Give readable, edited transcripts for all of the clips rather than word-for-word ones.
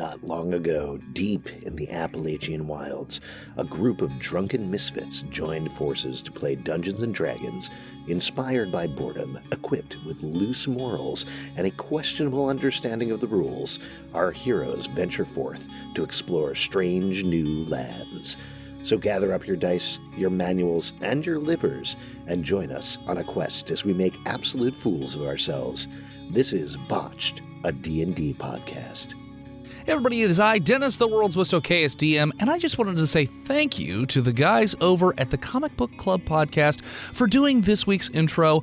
Not long ago, deep in the Appalachian wilds, a group of drunken misfits joined forces to play Dungeons & Dragons, inspired by boredom, equipped with loose morals, and a questionable understanding of the rules. Our heroes venture forth to explore strange new lands. So gather up your dice, your manuals, and your livers, and join us on a quest as we make absolute fools of ourselves. This is Botched, a D&D podcast. Hey everybody, it is I, Dennis, the world's most okayest DM, and I just wanted to say thank you to the guys over at the Comic Book Club podcast for doing this week's intro.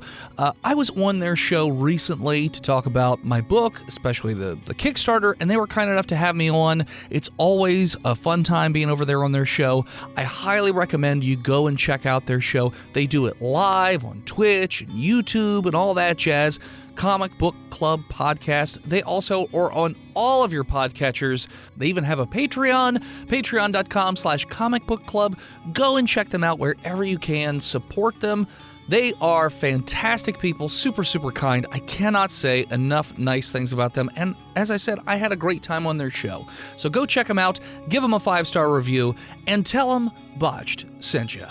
I was on their show recently to talk about my book, especially the Kickstarter, and they were kind enough to have me on. It's always a fun time being over there on their show. I highly recommend you go and check out their show. They do it live on Twitch and YouTube and all that jazz. Comic Book Club podcast. They also are on all of your podcatchers. They even have a Patreon, patreon.com/comicbookclub. Go and check them out wherever you can. Support them. They are fantastic people, super, super kind. I cannot say enough nice things about them. And as I said, I had a great time on their show. So go check them out, give them a 5-star review, and tell them Botched sent you.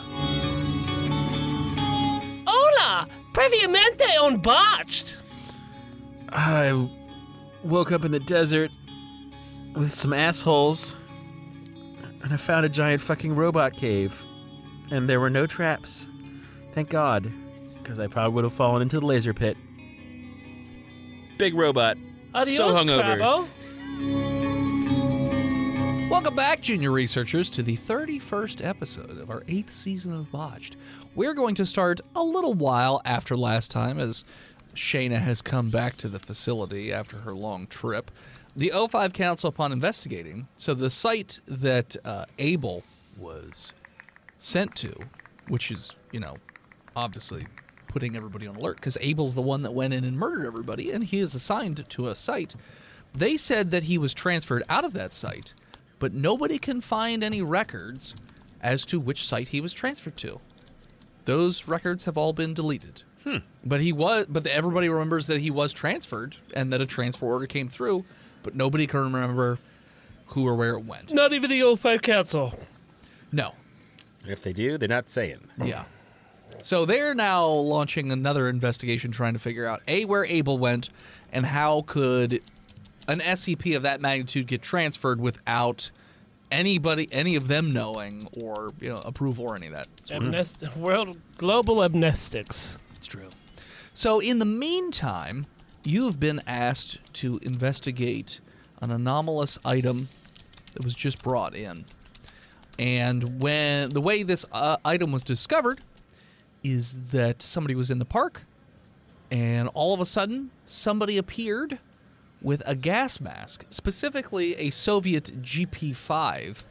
Hola! Previamente on Botched! I woke up in the desert with some assholes, and I found a giant fucking robot cave, and there were no traps. Thank God, because I probably would have fallen into the laser pit. Big robot. Adios, so hungover. Crabbo. Welcome back, junior researchers, to the 31st episode of our 8th season of Botched. We're going to start a little while after last time, as Shayna has come back to the facility after her long trip. The O5 Council, upon investigating, so the site that Abel was sent to, which is, obviously putting everybody on alert, because Abel's the one that went in and murdered everybody, and he is assigned to a site. They said that he was transferred out of that site, but nobody can find any records as to which site he was transferred to. Those records have all been deleted. But everybody remembers that he was transferred and that a transfer order came through, but nobody can remember who or where it went. Not even the O5 Council. No. If they do, they're not saying. Yeah. So they're now launching another investigation trying to figure out, A, where Abel went, and how could an SCP of that magnitude get transferred without any of them knowing or approval or any of that. Global amnestics. It's true. So in the meantime, you've been asked to investigate an anomalous item that was just brought in. And when the way this item was discovered is that somebody was in the park, and all of a sudden, somebody appeared with a gas mask, specifically a Soviet GP5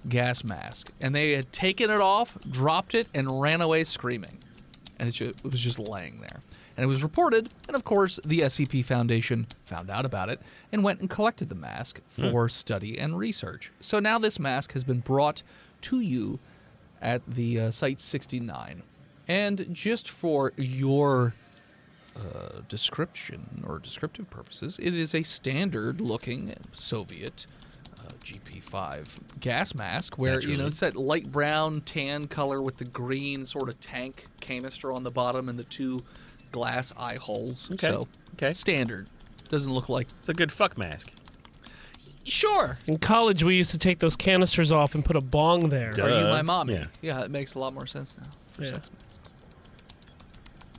gas mask. And they had taken it off, dropped it, and ran away screaming. And it was just laying there. And it was reported, and of course, the SCP Foundation found out about it and went and collected the mask for study and research. So now this mask has been brought to you at the Site 69. And just for your description or descriptive purposes, it is a standard-looking Soviet GP5 gas mask where, it's that light brown tan color with the green sort of tank canister on the bottom and the two glass eye holes. Okay. So, standard. Doesn't look like... It's a good fuck mask. Sure. In college, we used to take those canisters off and put a bong there. Duh. Are you my mommy? Yeah. Yeah, it makes a lot more sense now for Yeah. sex masks.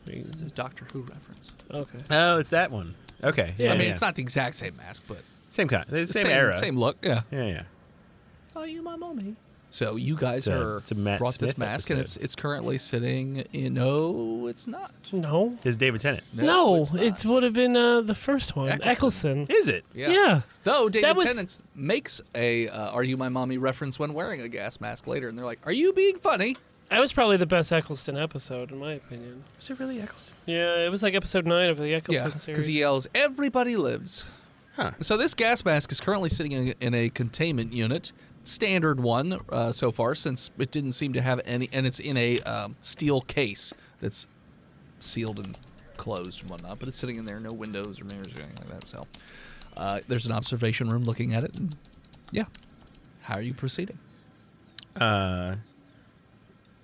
It's a Doctor Who reference. Okay. Oh, it's that one. Okay. Yeah. I mean, it's not the exact same mask, but... Same kind. Same era. Same look, yeah. Yeah. Are you my mommy? So you guys It's a Matt brought this Smith mask, and episode. it's currently sitting in... No, it's not. No. It's David Tennant. No, it's not. it would have been the first one. Eccleston. Is it? Yeah. Though David was- Tennant makes a Are You My Mommy reference when wearing a gas mask later, and they're like, are you being funny? That was probably the best Eccleston episode, in my opinion. Was it really Eccleston? Yeah, it was like episode 9 of the Eccleston Yeah, series. because he yells, everybody lives. Huh. So this gas mask is currently sitting in a containment unit, standard one so far, since it didn't seem to have any, and it's in a steel case that's sealed and closed and whatnot, but it's sitting in there, no windows or mirrors or anything like that. So there's an observation room looking at it, and Yeah. How are you proceeding?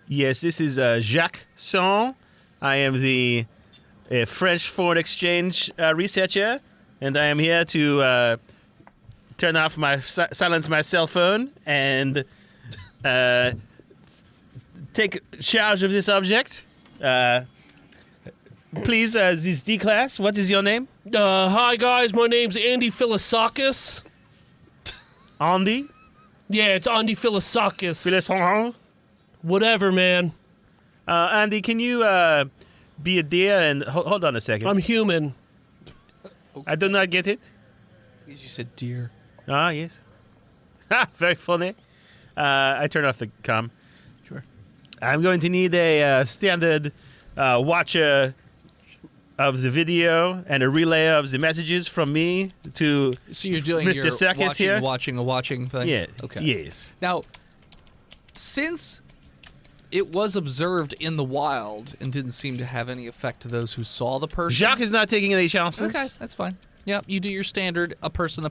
Yes, this is Jacques Son. I am the French foreign exchange researcher, and I am here to silence my cell phone and take charge of this object. Please, this D class, what is your name? Hi guys, my name's Andy Philisakis. Andy? Yeah, it's Andy Philisakis. Philisakis? Whatever, man. Andy, can you be a deer and... Hold on a second. I'm human. I do not get it. You said deer. Ah, yes. Ha, very funny. I turn off the comm. Sure. I'm going to need a standard watcher of the video and a relay of the messages from me to So you're doing Mr. your Circus here? watching thing? Yeah. Okay. Yes. Now, since it was observed in the wild and didn't seem to have any effect to those who saw the person. Jacques is not taking any chances. Okay, that's fine. Yep, you do your standard a person.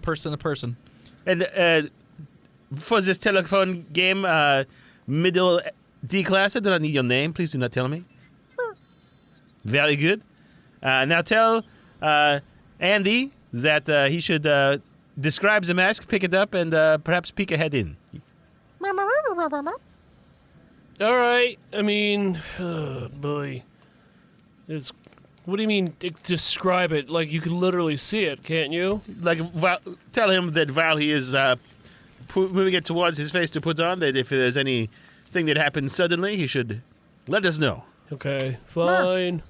And for this telephone game, middle D class, I do not need your name. Please do not tell me. Very good. Now tell Andy that he should describe the mask, pick it up, and perhaps peek a head in. All right. I mean, oh boy. What do you mean describe it? Like you can literally see it, can't you? Like, tell him that while he is moving it towards his face to put on, that if there's anything that happens suddenly, he should let us know. Okay, fine.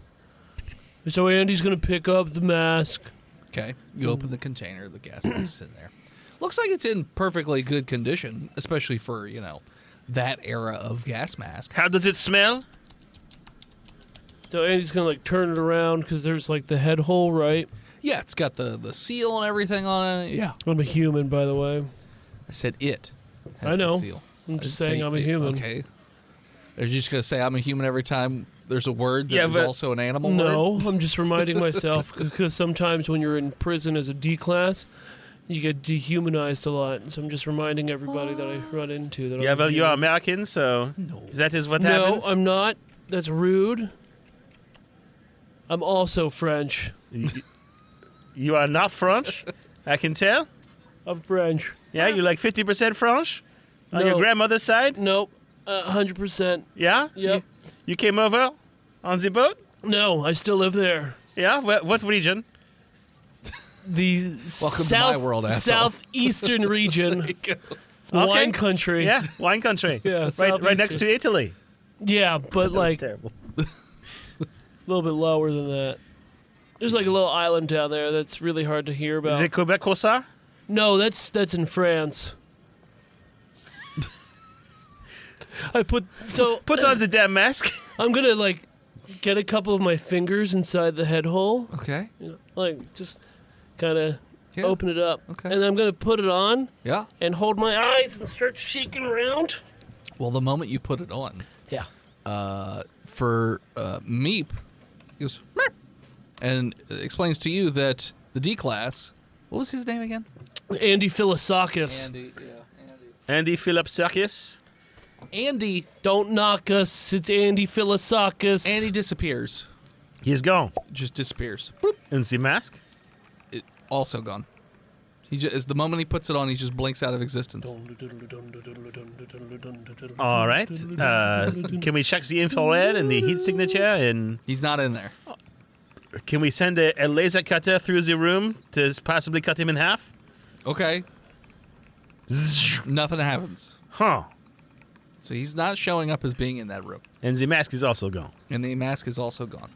So Andy's gonna pick up the mask. Okay, you open the container. The gas mask is in there. Looks like it's in perfectly good condition, especially for that era of gas mask. How does it smell? So Andy's gonna like turn it around because there's like the head hole, right? Yeah, it's got the seal and everything on it. Yeah, I'm a human, by the way. I said it. Has I know. The seal. I'm I just didn't saying say I'm a it. human. Okay. Are you just gonna say I'm a human every time there's a word that is but- also an animal No, word? I'm just reminding myself because sometimes when you're in prison as a D class, you get dehumanized a lot. So I'm just reminding everybody that I run into that. Yeah, I'm well, a you are human. American, so that is what No, happens. I'm not. That's rude. I'm also French. You are not French, I can tell. I'm French. Yeah, you like 50% French on No. your grandmother's side. Nope. 100%. Yeah. Yep. You came over on the boat. No, I still live there. Yeah. What region? The Welcome to my world, asshole. southeastern region, wine country. Yeah, wine country. Yeah, right next to Italy. Yeah, but like a Terrible. little bit lower than that. There's like a little island down there that's really hard to hear about. Is it Quebec Cosa? No, that's in France. Put on the damn mask. I'm gonna like get a couple of my fingers inside the head hole, Okay. like just kind of Yeah. open it up, Okay. and then I'm gonna put it on Yeah. and hold my eyes and start shaking around. Well, the moment you put it on, Yeah. for Meep, he goes "Meep," and explains to you that the D class. What was his name again? Andy Philisakis. Andy. Andy Philip Sarkis. Andy. Don't knock us. It's Andy Philisakis. Andy disappears. He's gone. Just disappears. Boop. And the mask? It, also gone. He just the moment he puts it on, he just blinks out of existence. All right. Can we check the infrared and the heat signature? And He's not in there. can we send a laser cutter through the room to possibly cut him in half? Okay. Zzz. Nothing happens. Huh. So he's not showing up as being in that room. And the mask is also gone. And the mask is also gone.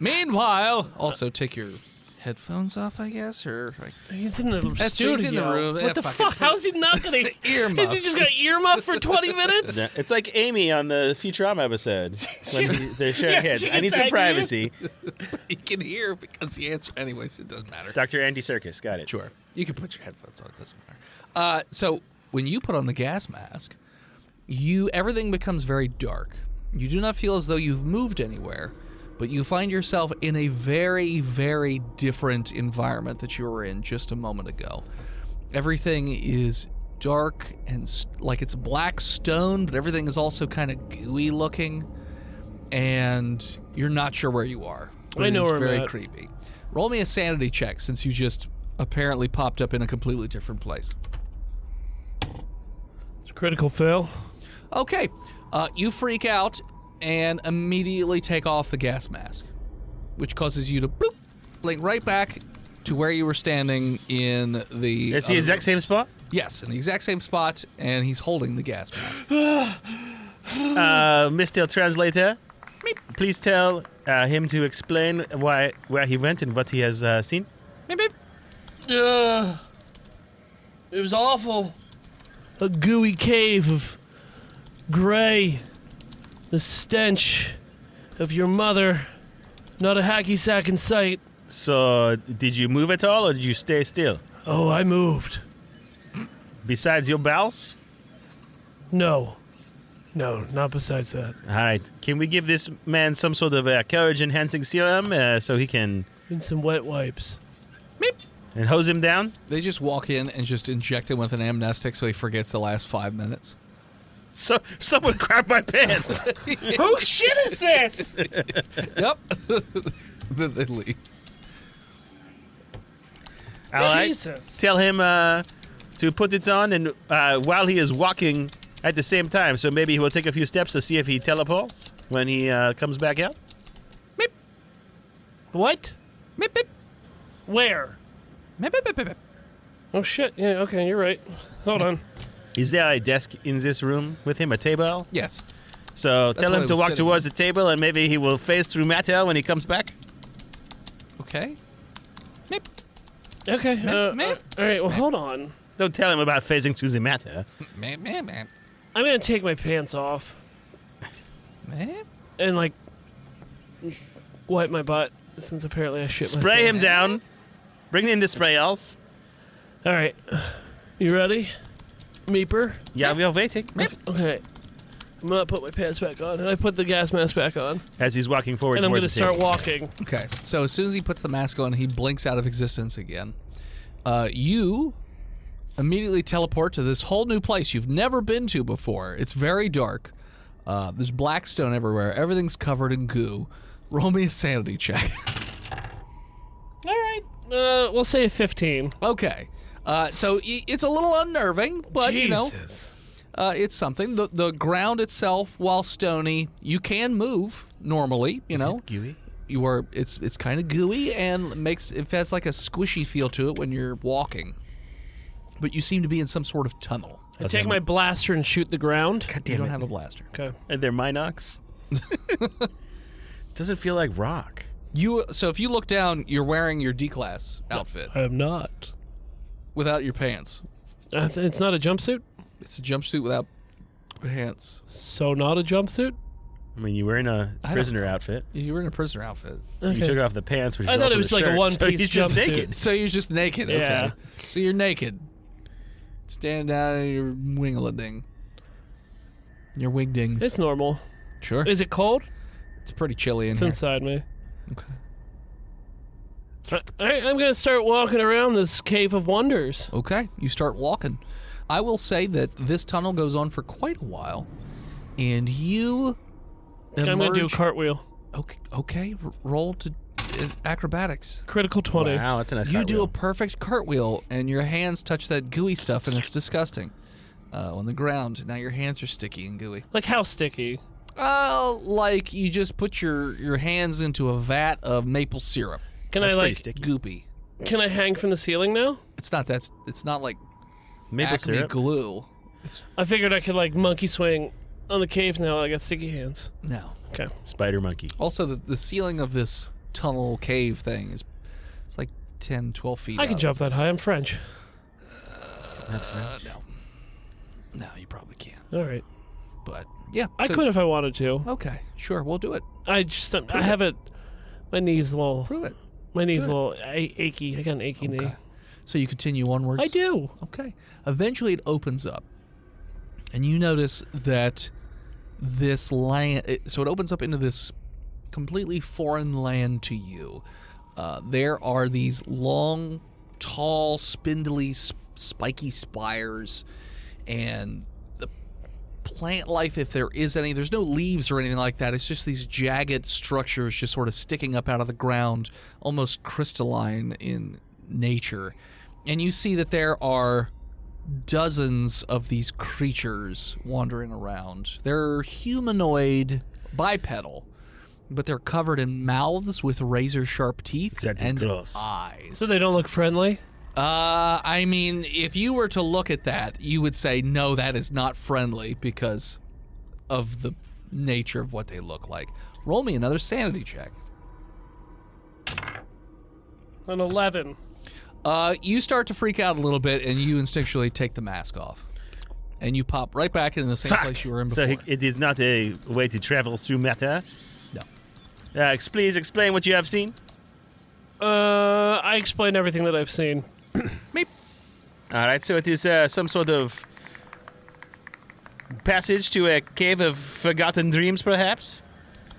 Meanwhile, also take your headphones off, I guess, or like, He's in the That's studio. he's in the room. What Yeah, the fuck fuck? it. How's he not gonna? Is earmuffs. he just got earmuff for 20 minutes? It's like Amy on the Futurama episode when they're sharing Yeah, heads. she I need gets some angry. privacy. he can hear because the answer. Anyways, it doesn't matter. Dr. Andy Serkis, got it. Sure, you can put your headphones on. It doesn't matter. So when you put on the gas mask, everything becomes very dark. You do not feel as though you've moved anywhere, but you find yourself in a very, very different environment that you were in just a moment ago. Everything is dark and like it's black stone, but everything is also kind of gooey looking, and you're not sure where you are. I know where I'm very at. creepy. Roll me a sanity check since you just apparently popped up in a completely different place. It's a critical fail. Okay, you freak out and immediately take off the gas mask, which causes you to bloop, blink right back to where you were standing in the... It's the exact same spot? Yes, in the exact same spot, and he's holding the gas mask. Mr. Translator, please tell him to explain where he went and what he has seen. Beep, beep. It was awful. A gooey cave of gray. The stench of your mother. Not a hacky sack in sight. So, did you move at all, or did you stay still? Oh, I moved. Besides your bowels? No. No, not besides that. All right. Can we give this man some sort of courage-enhancing serum so he can... And some wet wipes. and hose him down? They just walk in and just inject him with an amnestic so he forgets the last 5 minutes. So someone grabbed my pants. Whose shit is this? Yep. Then they leave. All right. Jesus. Tell him to put it on, and while he is walking at the same time, so maybe he will take a few steps to see if he teleports when he comes back out. Meep. What? Meep, meep. Where? Meep, meep, meep, meep. Oh shit. Yeah, okay, you're right. Hold on. Is there a desk in this room with him, a table? Yes. So That's tell what him he to was walk sitting towards the table, and maybe he will phase through matter when he comes back. Okay. Meep. Okay. Meh. All right. Well, hold on. Don't tell him about phasing through the matter. Meep, meep, meep. I'm gonna take my pants off Meep. and like wipe my butt since apparently I shit myself. Spray him down. Bring in the sprayals. All right. You ready, Meeper? Yeah, we are waiting. Okay. I'm gonna put my pants back on, and I put the gas mask back on, As he's walking forward and I'm towards gonna the start table. walking. Okay, so as soon as he puts the mask on, he blinks out of existence again. You immediately teleport to this whole new place you've never been to before. It's very dark. There's black stone everywhere. Everything's covered in goo. Roll me a sanity check. All right. We'll say a 15. Okay. So it's a little unnerving, but you know, Jesus. it's something. The ground itself, while stony, you can move normally. You know, Gooey? you are. It's kind of gooey and it has like a squishy feel to it when you're walking. But you seem to be in some sort of tunnel. I take my blaster and shoot the ground. God You damn don't it. have a blaster. Okay. And they're Minox. Doesn't feel like rock. So if you look down, you're wearing your D-class outfit I am not. without your pants. It's not a jumpsuit? It's a jumpsuit without pants. So not a jumpsuit? I mean, you were in a I don't prisoner outfit. You were in a prisoner outfit. Okay. You took off the pants, which I is thought also it was the like a shirt, one-piece so he's just jumpsuit. naked. So you're just naked. Yeah. Okay. So you're naked. Standing down in your wing-a-ding. Your wingdings. It's normal. Sure. Is it cold? It's pretty chilly in It's here. inside me. Okay. All right, I'm going to start walking around this cave of wonders. Okay, you start walking. I will say that this tunnel goes on for quite a while, and you emerge. I'm going to do a cartwheel. Okay, roll to acrobatics. Critical 20. Wow, that's a nice You do a cartwheel. perfect cartwheel, and your hands touch that gooey stuff, and it's disgusting. On the ground. Now your hands are sticky and gooey. Like how sticky? Like you just put your hands into a vat of maple syrup. Can That's I pretty like? sticky. Goopy. Can I hang from the ceiling now? It's not like Maple Acme syrup. glue. I figured I could like monkey swing on the cave now. I got sticky hands. No. Okay. Spider monkey. Also, the ceiling of this tunnel cave thing it's like 10, 12 feet I can up. jump that high. I'm French. No. No, you probably can't. All right. But, yeah. I so- could if I wanted to. Okay, sure, we'll do it. I have it. My knee's a little. Prove it. My knee's Do a little achy. I got an achy knee. Okay. So you continue onwards? I do. Okay. Eventually it opens up. And you notice that this land... So it opens up into this completely foreign land to you. There are these long, tall, spindly spiky spires, and the plant life, if there is any, there's no leaves or anything like that. It's just these jagged structures just sort of sticking up out of the ground, almost crystalline in nature. And you see that there are dozens of these creatures wandering around. They're humanoid, bipedal, but they're covered in mouths with razor-sharp teeth That is and gross. eyes. So they don't look friendly? I mean, if you were to look at that, you would say, no, that is not friendly because of the nature of what they look like. Roll me another sanity check. An 11. You start to freak out a little bit, and you instinctually take the mask off. And you pop right back into the same place you were in before. So it is not a way to travel through matter? No. Please explain what you have seen. I explained everything that I've seen. Meep. All right, so it is some sort of passage to a cave of forgotten dreams, perhaps?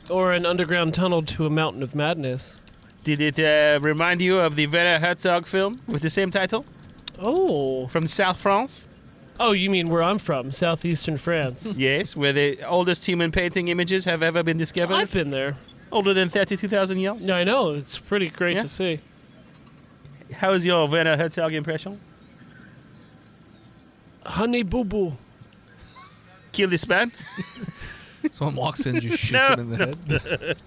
Or an underground tunnel to a mountain of madness. Did it remind you of the Werner Herzog film with the same title Oh. from South France? Oh, you mean where I'm from, southeastern France. Yes, where the oldest human painting images have ever been discovered. I've been there. Older than 32,000 years. Yeah, I know. It's pretty great Yeah. to see. How is your Werner Herzog impression? Honey Boo Boo. Kill this man? Someone walks in and just shoots him in the head.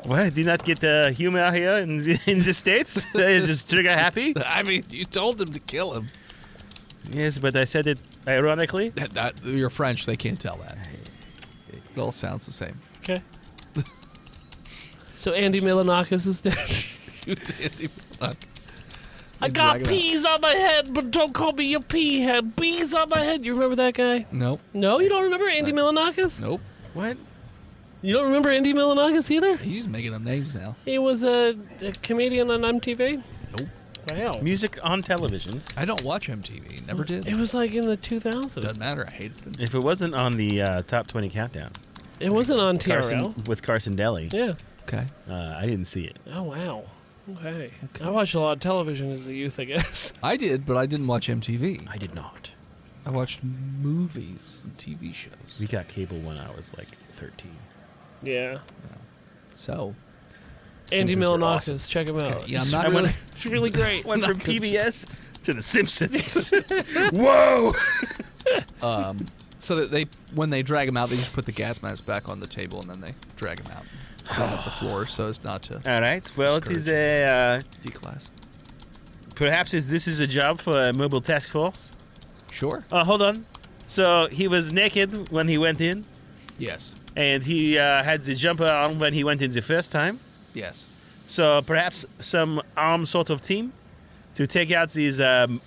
What? Do you not get humor here in the States? That is just trigger happy? I mean, you told them to kill him. Yes, but I said it ironically. You're French, they can't tell that. It all sounds the same. Okay. So Andy Milonakis is dead. Shoots Andy Milonakis. I And got drag it out. peas on my head, but don't call me a pea head. Bees on my head. You remember that guy? Nope. No, you don't remember Andy Milonakis? Nope. What? You don't remember Andy Milonakis either? He's just making up names now. He was a comedian on MTV. Nope. Wow. Music on television. I don't watch MTV. Never did. It was like in the 2000s. Doesn't matter. I hated it. If it wasn't on the top 20 countdown, It wasn't on TRL. with Carson Daly, Yeah. Okay. I didn't see it. Oh, wow. Okay. I watched a lot of television as a youth, I guess. I did, but I didn't watch MTV. I did not. I watched movies and TV shows. We got cable when I was like 13. Yeah. So. Andy Simpsons were Milonakis. awesome. Check him out. Okay, yeah, I'm not I really. went- It's really great. Went Not from good. PBS to The Simpsons. Whoa! So that they, when they drag him out, they just put the gas mask back on the table and then they drag him out, put him at the floor so as not to All right. Well, it is a declass. perhaps this is a job for a mobile task force. Sure. Hold on. So he was naked when he went in, Yes. and he had the jumper on when he went in the first time. Yes. So perhaps some armed sort of team to take out these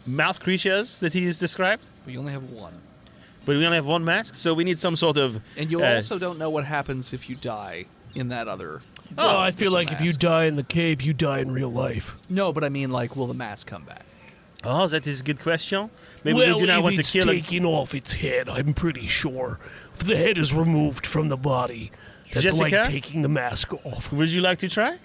mouth creatures that he's described. We only have one. But we only have one mask, so we need some sort of. And you also don't know what happens if you die in that other. Oh, I feel like if you mask. die in the cave, you die in real life. No, but I mean, like, will the mask come back? Oh, that is a good question. Maybe well, we do not if want to it's kill. taking off its head, I'm pretty sure. If the head is removed from the body, that's Jessica? like taking the mask off. Would you like to try?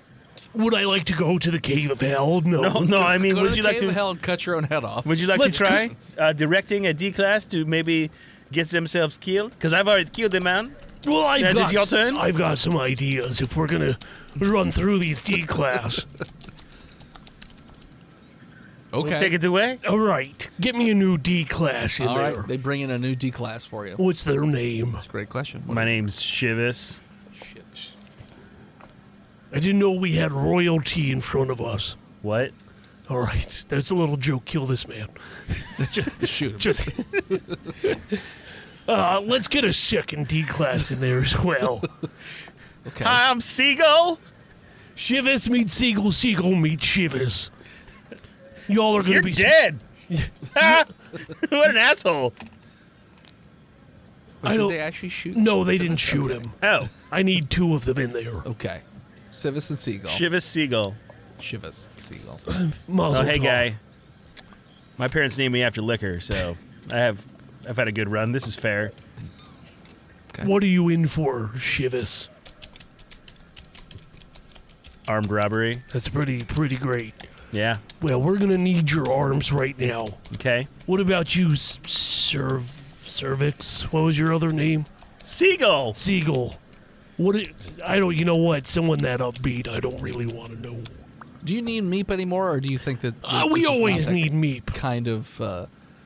Would I like to go to the cave of hell? No. No, I mean, Go would to you the like cave of to? hell and cut your own head off? Would you like Let's to try directing a D class to maybe get themselves killed? Because I've already killed a man. Well, That is your turn? I've got some ideas if we're gonna run through these D class. Okay. We'll take it away. All right, get me a new D class in All there. right. They bring in a new D class for you. What's their name? That's a great question. What My is it? name's Shivas. Shit. I didn't know we had royalty in front of us. What? All right, that's a little joke. Kill this man. Shoot him. Just. Let's get a second D class in there as well. Okay. Hi, I'm Seagull. Shivers meet Seagull, Seagull meet Shivers. Y'all are gonna You're be dead. Ah, what an asshole. But I did don't- they actually shoot? No, they didn't Civis? shoot Okay. him. Oh, I need two of them in there. Okay. Civis and Seagull. Shivas Seagull. Shivas. Seagull. Mazel Oh, hey tov. guy. My parents named me after liquor, so I've had a good run. This is fair. What are you in for, Shivers? Armed robbery. That's pretty great. Yeah. Well, we're gonna need your arms right now. Okay. What about you, Cervix? What was your other name? Seagull. Seagull. You know what? Someone that upbeat, I don't really want to know. Do you need Meep anymore, or do you think that We this is always not that need Meep. kind of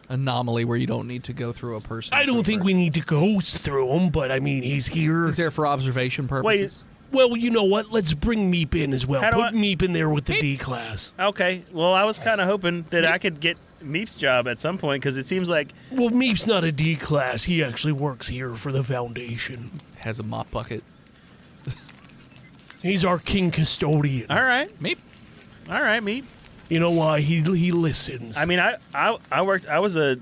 anomaly where you don't need to go through a person? I don't think we need to ghost through him, but I mean, he's here. Is there for observation purposes? Well, you know what? Let's bring Meep in as well. How do Put I- Meep in there with the D class. Okay. Well, I was kind of hoping that I could get Meep's job at some point because it seems like Well, Meep's not a D class. He actually works here for the Foundation. Has a mop bucket. He's our king custodian. all right, Meep. Meep. You know why? He listens. I mean, I was a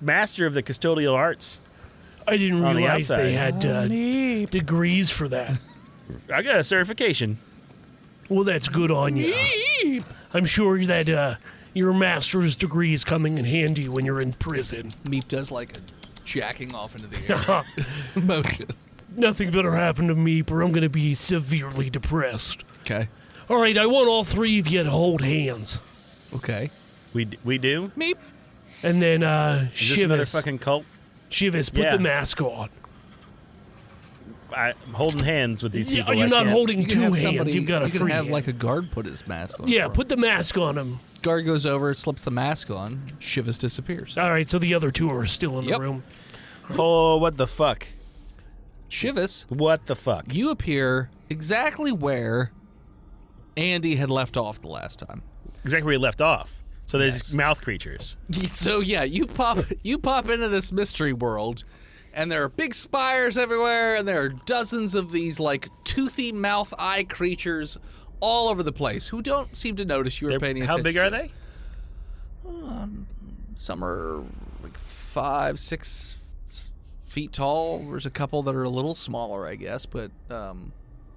master of the custodial arts. I didn't on the realize they outside. had degrees for that. I got a certification. Well, that's good on you. I'm sure that your master's degree is coming in handy when you're in prison. Meep does like a jacking off into the air motion. Nothing better happen to me, or I'm going to be severely depressed. Okay. All right, I want all three of you to hold hands. Okay. We do. Meep. And then Is this another Shivas. fucking cult? Shivas, put Yeah. the mask on. I'm holding hands with these people. You're I not can't- holding You two can have hands. somebody. You've got a you can free have hand. like a guard put his mask on. Yeah, for put the mask on him. him. Guard goes over, slips the mask on. Shivas disappears. All right, so the other two are still in Yep. the room. Oh, what the fuck? Shivas, What the fuck? you appear exactly where Andy had left off the last time. Exactly where you left off. So there's Yes. mouth creatures. So yeah, you pop into this mystery world, and there are big spires everywhere, and there are dozens of these like toothy mouth eye creatures all over the place who don't seem to notice you were paying attention. How big are to. they? Some are like 5-6 feet tall. There's a couple that are a little smaller, I guess, but for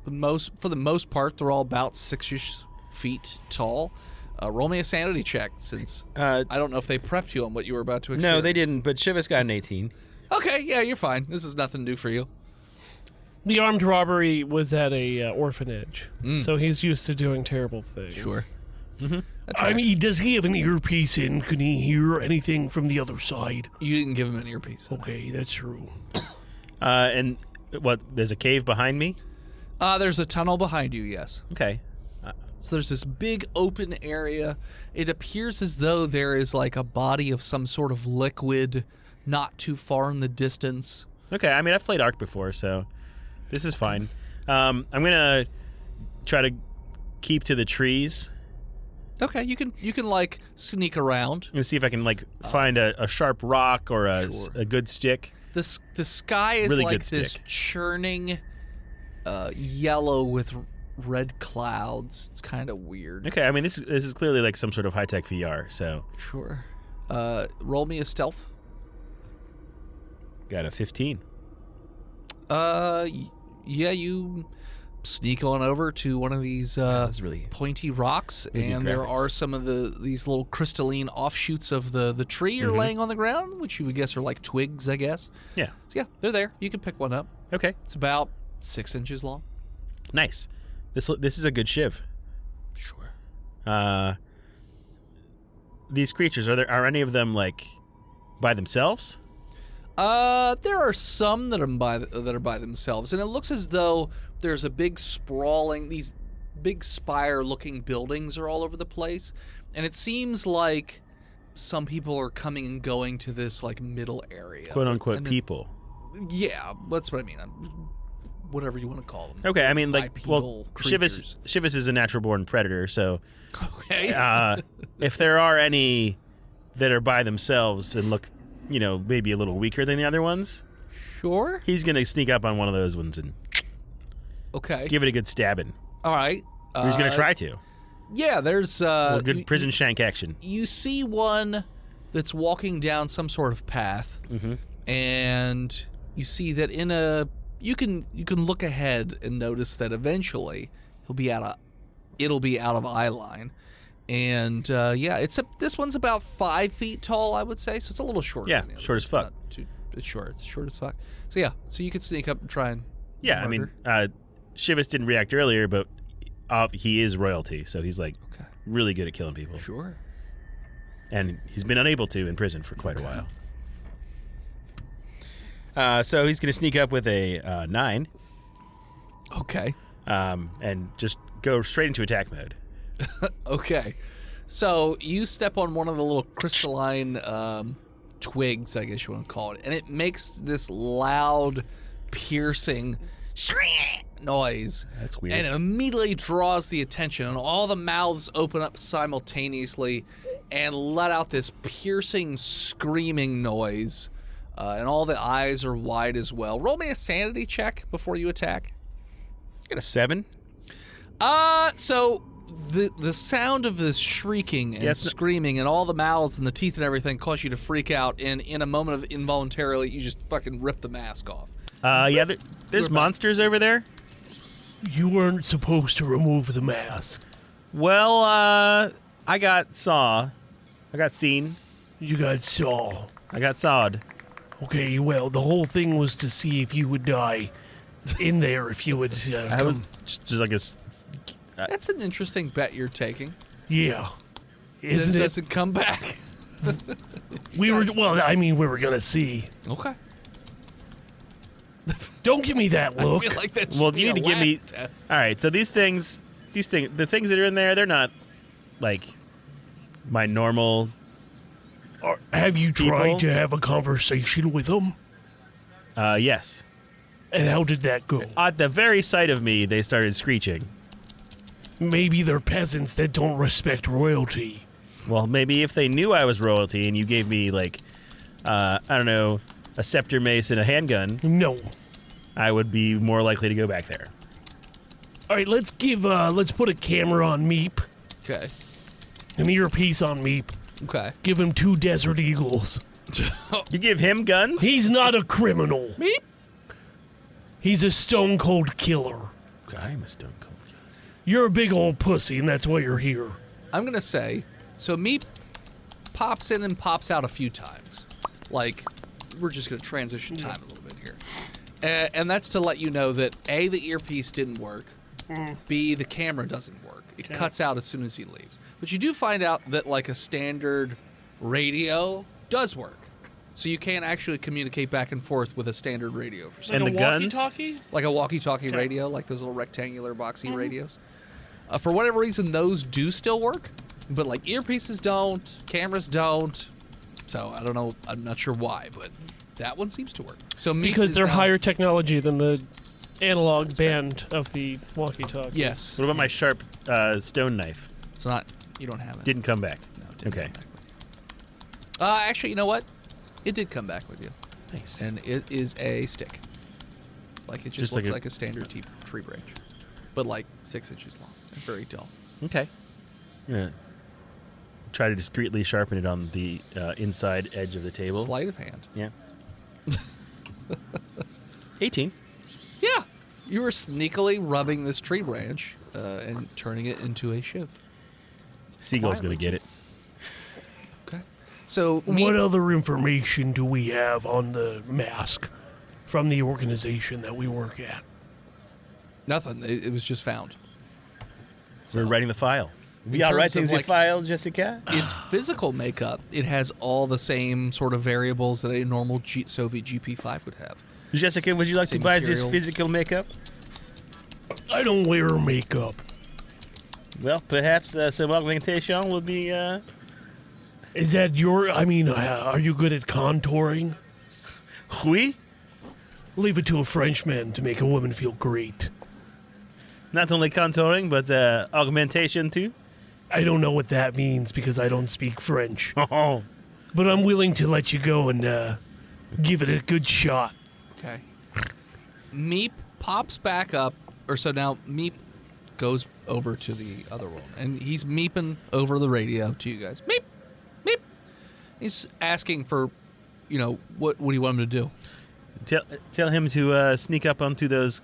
the most part, they're all about 6-ish feet tall. Roll me a sanity check, since I don't know if they prepped you on what you were about to experience. No, they didn't, but Shivas got an 18. Okay, yeah, you're fine. This is nothing new for you. The armed robbery was at a orphanage, so he's used to doing terrible things. Sure. I mean, does he have an earpiece in? Can he hear anything from the other side? You didn't give him an earpiece. Okay, that's true. And what? There's a cave behind me? There's a tunnel behind you, yes. Okay. So there's this big open area. It appears as though there is like a body of some sort of liquid not too far in the distance. Okay, I mean, I've played Ark before, so this is fine. I'm going to try to keep to the trees. Okay, you can like sneak around. I'm going to see if I can, like, find a sharp rock or Sure. a good stick. The sky is Really like good this stick. churning yellow with red clouds. It's kind of weird. Okay, I mean, this is clearly, like, some sort of high-tech VR, so Sure. Roll me a stealth. got a 15. Yeah, you sneak on over to one of these That's really... pointy rocks, Really and good there graphics. are some of these little crystalline offshoots of the tree you're laying on the ground, which you would guess are like twigs, I guess. Yeah. So yeah, they're there. You can pick one up. Okay, It's about 6 inches long. nice. This is a good shiv. Sure. These creatures, are any of them, like, by themselves? There are some that are by themselves, and it looks as though there's a big sprawling, these big spire-looking buildings are all over the place, and it seems like some people are coming and going to this like middle area, Quote-unquote And then- people. Yeah, that's what I mean. Whatever you want to call them. Okay, I mean, like, Bipedal creatures. Shivas is a natural-born predator, so Okay. if there are any that are by themselves and look, maybe a little weaker than the other ones, Sure. he's going to sneak up on one of those ones and Okay. give it a good stabbing. All right. Or he's going to try to. Yeah, there's Well, good prison shank action. You see one that's walking down some sort of path, and you see that you can look ahead and notice that eventually it'll be out of eye line, and this one's about 5 feet tall, I would say, so it's a little shorter. Yeah, than the other short as ones, fuck. not too- It's short. It's short as fuck. So yeah, so you could sneak up and try and Yeah, murder. I mean, Shivas didn't react earlier, but he is royalty, so he's like Okay. really good at killing people. Sure. And he's been unable to in prison for quite a while. So he's going to sneak up with a 9 Okay. and just go straight into attack mode. Okay. So you step on one of the little crystalline twigs, I guess you want to call it, and it makes this loud, piercing noise. That's weird. And it immediately draws the attention, and all the mouths open up simultaneously and let out this piercing, screaming noise. And all the eyes are wide as well. Roll me a sanity check before you attack. Got a 7. So the sound of this shrieking and screaming and all the mouths and the teeth and everything cause you to freak out, and in a moment of involuntarily, you just fucking rip the mask off. Yeah, there's monsters over there. You weren't supposed to remove the mask. Well, I got seen. You got saw. I got sawed. Okay, well, the whole thing was to see if you would die in there if you would I was come. just like a. That's an interesting bet you're taking. Yeah. Isn't Does it? it come back? We were gonna see. Okay. Don't give me that look. I feel like that should Well, be you a need to give me. last test. All right, so the things that are in there, they're not like my normal. Have you People? tried to have a conversation with them? Yes. And how did that go? At the very sight of me, they started screeching. Maybe they're peasants that don't respect royalty. Well, maybe if they knew I was royalty and you gave me like, I don't know, a scepter mace and a handgun, No. I would be more likely to go back there. All right, let's put a camera on Meep, Okay. an earpiece on Meep. Okay. Give him 2 Desert Eagles. You give him guns? He's not a criminal. Meep. He's a stone cold killer. I'm a stone cold. You're a big old pussy, and that's why you're here. I'm gonna say, so Meep pops in and pops out a few times. Like, we're just gonna transition time a little bit here, and that's to let you know that A, the earpiece didn't work. B, the camera doesn't work. It cuts out as soon as he leaves. But you do find out that like a standard radio does work. So you can actually communicate back and forth with a standard radio for some. And Like the a guns? walkie-talkie? Like a walkie-talkie radio, like those little rectangular boxy radios. For whatever reason, those do still work, but like earpieces don't, cameras don't. So I don't know. I'm not sure why, but that one seems to work. So Meep Because is they're now- higher technology than the analog band of the walkie-talkie. Yes. What about my sharp stone knife? It's not. You don't have it. Didn't come back. No, it didn't Okay. come back with you. Actually, you know what? It did come back with you, Nice. and it is a stick. Like it just Just like looks a- like a standard tree branch, but like 6 inches long and very dull. Okay. Yeah. Try to discreetly sharpen it on the inside edge of the table. Sleight of hand. Yeah. 18. Yeah, you were sneakily rubbing this tree branch and turning it into a shiv. Seagull's going to get it. Okay. So What other information do we have on the mask from the organization that we work at? nothing. It was just found. We're writing the file. We terms are writing of, the like- file, Jessica. Its physical makeup, it has all the same sort of variables that a normal Soviet GP5 would have. Jessica, would you like to Same buy this materials. physical makeup? I don't wear makeup. Well, perhaps some augmentation will be. Is that your... I mean, are you good at contouring? Oui. Leave it to a Frenchman to make a woman feel great. Not only contouring, but augmentation too. I don't know what that means because I don't speak French. Oh. But I'm willing to let you go and give it a good shot. Okay. Meep pops back up, or so now Meep goes over to the other world, and he's meeping over the radio to you guys. Meep, meep. He's asking for, what do you want him to do? Tell him to sneak up onto those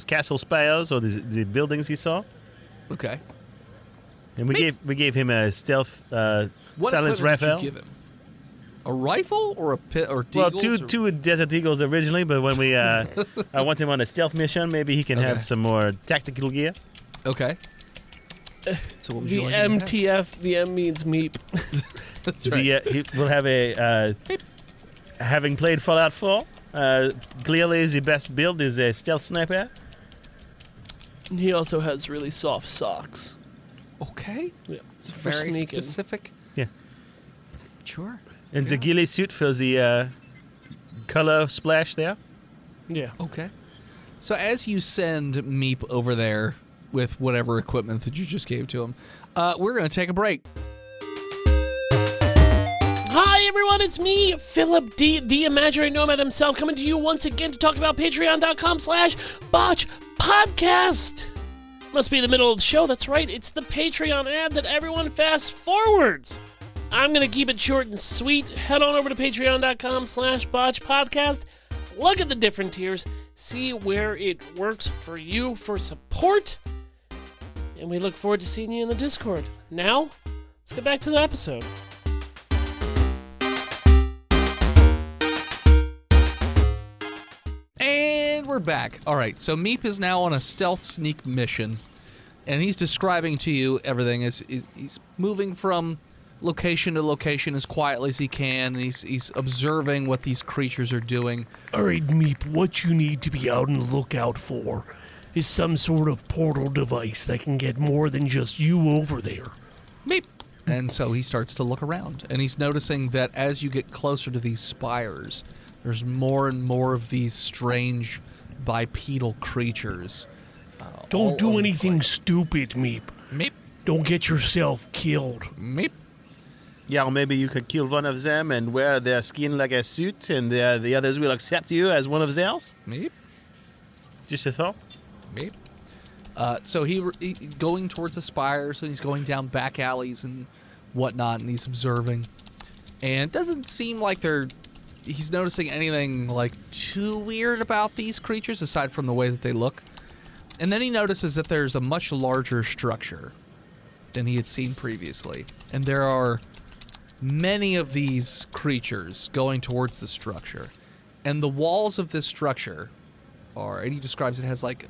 castle spires or the buildings he saw. Okay. And we gave him a stealth What silence equipment did rifle. you give him? A rifle or a pit or Well, deagles? two Desert Eagles originally, but when we I want him on a stealth mission, maybe he can Okay. have some more tactical gear. Okay. So what would you The like him to have? MTF, the M means meep. That's He will have a having played Fallout 4. Clearly, the best build is a stealth sniper. And he also has really soft socks. Okay. Yeah, It's for very sneaking. specific. Yeah. Sure. And the ghillie suit for the color splash there. Yeah. Okay. So as you send Meep over there with whatever equipment that you just gave to him, we're going to take a break. Hi everyone, it's me, Philip D, the imaginary nomad himself, coming to you once again to talk about patreon.com/botchpodcast. Must be the middle of the show, that's right, it's the Patreon ad that everyone fast forwards. I'm gonna keep it short and sweet. Head on over to patreon.com/botchpodcast. Look at the different tiers, see where it works for you for support. And we look forward to seeing you in the Discord. Now, let's get back to the episode. And we're back. All right, so Meep is now on a stealth sneak mission, and he's describing to you everything as he's moving from location to location as quietly as he can, and he's observing what these creatures are doing. All right, Meep, what you need to be out on the lookout for is some sort of portal device that can get more than just you over there. Meep. And so he starts to look around, and he's noticing that as you get closer to these spires, there's more and more of these strange bipedal creatures. Don't all over do the anything place. stupid, Meep. Meep. Don't get yourself killed. Meep. Yeah, or maybe you could kill one of them and wear their skin like a suit, and the others will accept you as one of theirs. Meep. Just a thought. Meep. So he going towards the spires, and he's going down back alleys and whatnot, and he's observing. And it doesn't seem like he's noticing anything like too weird about these creatures aside from the way that they look. And then he notices that there's a much larger structure than he had seen previously. And there are many of these creatures going towards the structure. And the walls of this structure and he describes it as like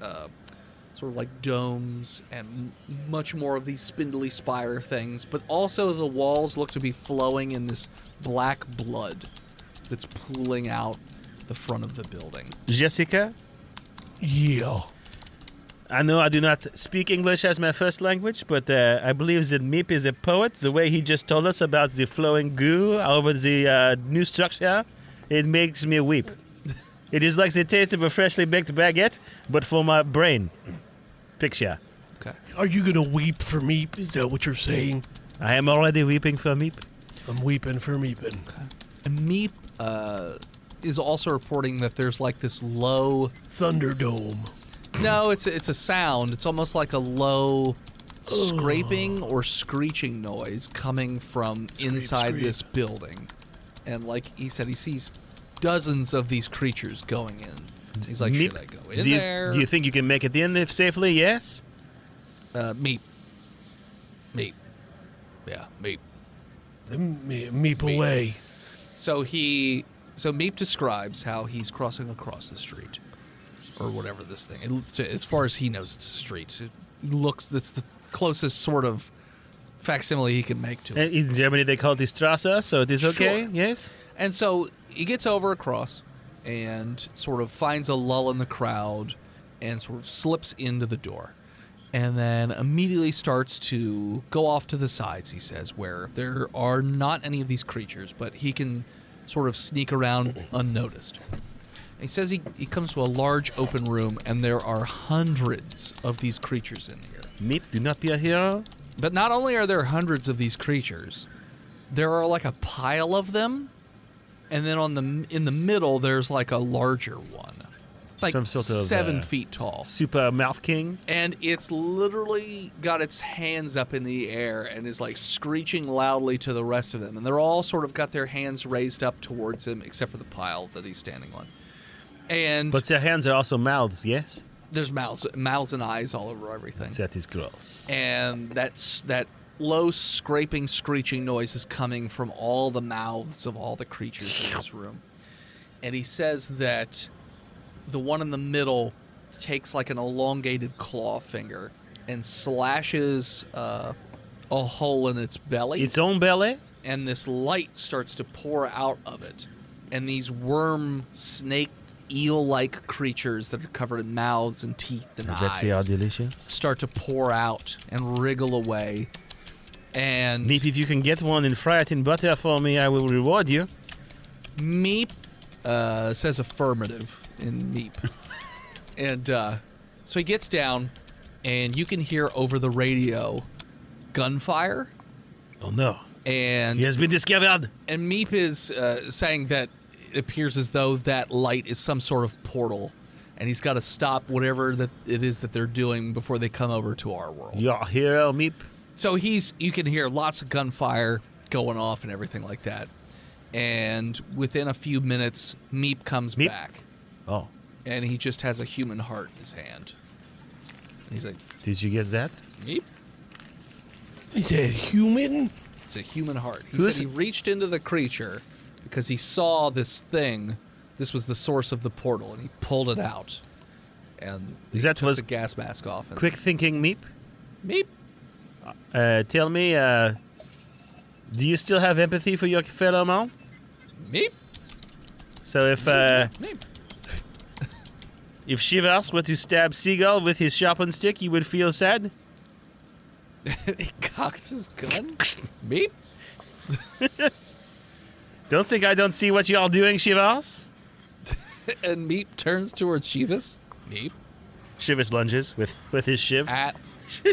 sort of like domes and much more of these spindly spire things, but also the walls look to be flowing in this black blood that's pooling out the front of the building. Jessica, Yeah. I know I do not speak English as my first language, but I believe that Meep is a poet. The way he just told us about the flowing goo over the new structure, it makes me weep. It is like the taste of a freshly baked baguette, but for my brain. Picture. Okay. Are you gonna weep for Meep? Is that what you're saying? I am already weeping for Meep. I'm weeping for Meepin. And Meep is also reporting that there's like this low... Thunderdome. No, it's a sound. It's almost like a low scraping or screeching noise coming from inside scrape. this building. And like he said, he sees dozens of these creatures going in. He's like, Meep, should I go in do you, there? Do you think you can make it in if safely? Yes? Meep. Meep. Yeah, Meep. Meep away. So Meep describes how he's crossing across the street. Or whatever this thing. As far as he knows, it's a street. That's the closest sort of facsimile he can make to it. In Germany they call it die Straße, so it is okay, Sure. yes? And so he gets over across and sort of finds a lull in the crowd and sort of slips into the door. And then immediately starts to go off to the sides, he says, where there are not any of these creatures, but he can sort of sneak around unnoticed. He says he comes to a large open room, and there are hundreds of these creatures in here. Meep, do not be a hero. But not only are there hundreds of these creatures, there are like a pile of them, and then in the middle there's like a larger one, like Some sort of, 7 feet tall, Super Mouth King. and it's literally got its hands up in the air and is like screeching loudly to the rest of them, and they're all sort of got their hands raised up towards him, except for the pile that he's standing on. And But their hands are also mouths, yes? there's mouths and eyes all over everything. That is gross. And that low scraping, screeching noise is coming from all the mouths of all the creatures in this room. And he says that the one in the middle takes like an elongated claw finger and slashes a hole in its belly. Its own belly? And this light starts to pour out of it. And these worm, snake, eel-like creatures that are covered in mouths and teeth and Let's see how eyes delicious. start to pour out and wriggle away. And Meep, if you can get one and fry it in butter for me, I will reward you. Meep says affirmative in Meep. And so he gets down, and you can hear over the radio gunfire. Oh no. And He has been discovered. And Meep is saying that it appears as though that light is some sort of portal, and he's got to stop whatever that it is that they're doing before they come over to our world. Your hero, Meep. So you can hear lots of gunfire going off and everything like that. And within a few minutes, Meep comes Meep? back, Oh, and he just has a human heart in his hand. And he's like, did you get that? Meep? Is it human? It's a human heart. He Who's- said he reached into the creature because he saw this thing. This was the source of the portal, and he pulled it out. And Is that took was the gas mask off. And quick thinking, Meep? Meep. Tell me, do you still have empathy for your fellow man? Meep. So Meep. if Shivers were to stab Seagull with his sharpened stick, you would feel sad? He cocks his gun. Meep. Don't think I don't see what you're doing, Shivers. And Meep turns towards Shivas. Meep. Shivers lunges with his shiv. At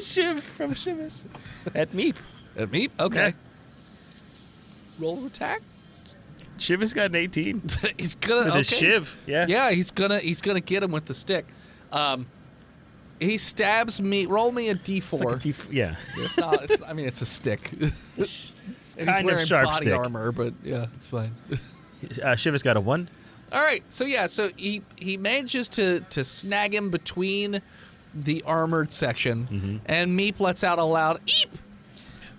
Shiv from Shivers. At Meep. Meep. Okay. Yeah. Roll to attack. Shivers got an 18. He's gonna With okay. his shiv. Yeah. Yeah, he's gonna get him with the stick. He stabs me. Roll me a d4. Yeah. It's not. It's, I mean, it's a stick. And he's kind of wearing sharp body stick. armor, but yeah, it's fine. Shivers got a 1. All right. So he manages to snag him between the armored section, and Meep lets out a loud eep,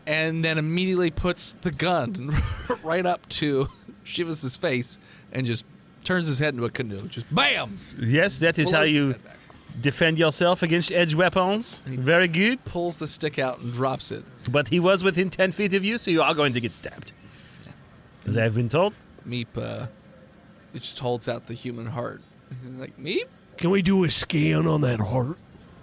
and then immediately puts the gun right up to Shivas' face and just turns his head into a canoe. Just bam! Yes, that is how Blows his you head back. defend yourself against edge weapons. Very good. Pulls the stick out and drops it. But he was within 10 feet of you, so you are going to get stabbed. As I have been told. Meep it just holds out the human heart. He's like, Meep? Can we do a scan on that heart?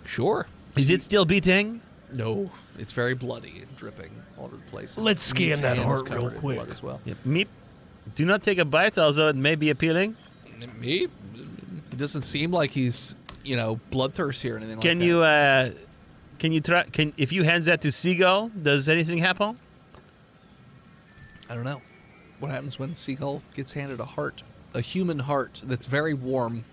Sure. Is it still beating? No, it's very bloody and dripping all over the place. Let's scan Meep's that hand is heart real covered in quick. blood as well. Yep. Meep. Do not take a bite, although it may be appealing. Meep? It doesn't seem like he's, bloodthirsty or anything Can like you, that. can you try, if you hand that to Seagull, does anything happen? I don't know. What happens when Seagull gets handed a heart? A human heart that's very warm.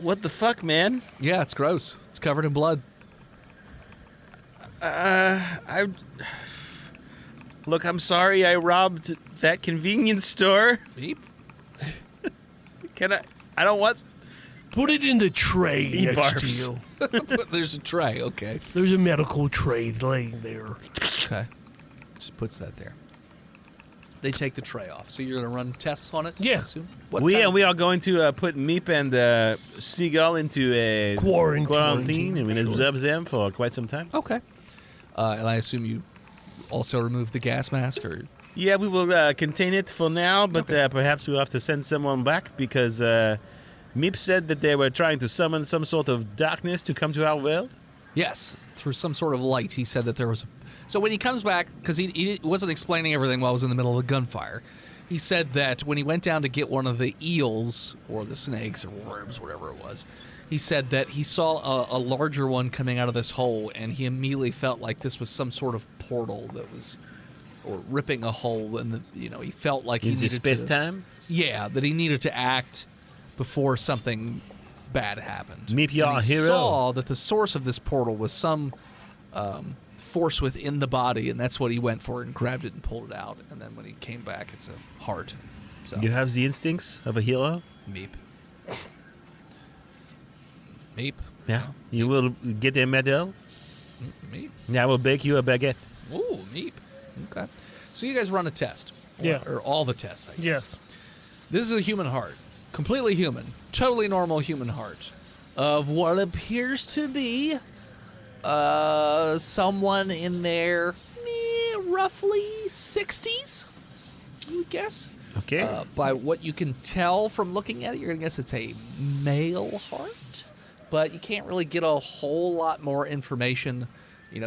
What the fuck, man? Yeah, it's gross. It's covered in blood. Look, I'm sorry I robbed that convenience store. Meep? I don't want... Put it in the tray He next barfs. to you. There's a tray. Okay. There's a medical tray laying there. Okay. Just puts that there. They take the tray off. So you're going to run tests on it? I Yeah. assume? What We kind of- are going to put Meep and Seagull into a Quarantine. and we'll Sure. observe them for quite some time. Okay. And I assume you also remove the gas mask, or Yeah, we will contain it for now, but perhaps we'll have to send someone back because Meep said that they were trying to summon some sort of darkness to come to our world. yes, through some sort of light. He said that there was. So when he comes back, because he wasn't explaining everything while I was in the middle of the gunfire, he said that when he went down to get one of the eels or the snakes or worms, whatever it was, he said that he saw a larger one coming out of this hole, and he immediately felt like this was some sort of portal that was, or ripping a hole, and he felt like he Is it needed space to. time? Yeah, that he needed to act before something bad happened. Meep your And he hero. saw that the source of this portal was some force within the body, and that's what he went for and grabbed it and pulled it out. And then when he came back, it's a heart. So You have the instincts of a hero. Meep. Meep. Yeah. You will get a medal. Meep. Yeah, I will bake you a baguette. Ooh, Meep. Okay. So you guys run a test. Yeah. Or all the tests, I guess. Yes. This is a human heart. Completely human. Totally normal human heart. Of what appears to be someone in their roughly 60s, you would guess. Okay. By what you can tell from looking at it, you're going to guess it's a male heart. But you can't really get a whole lot more information,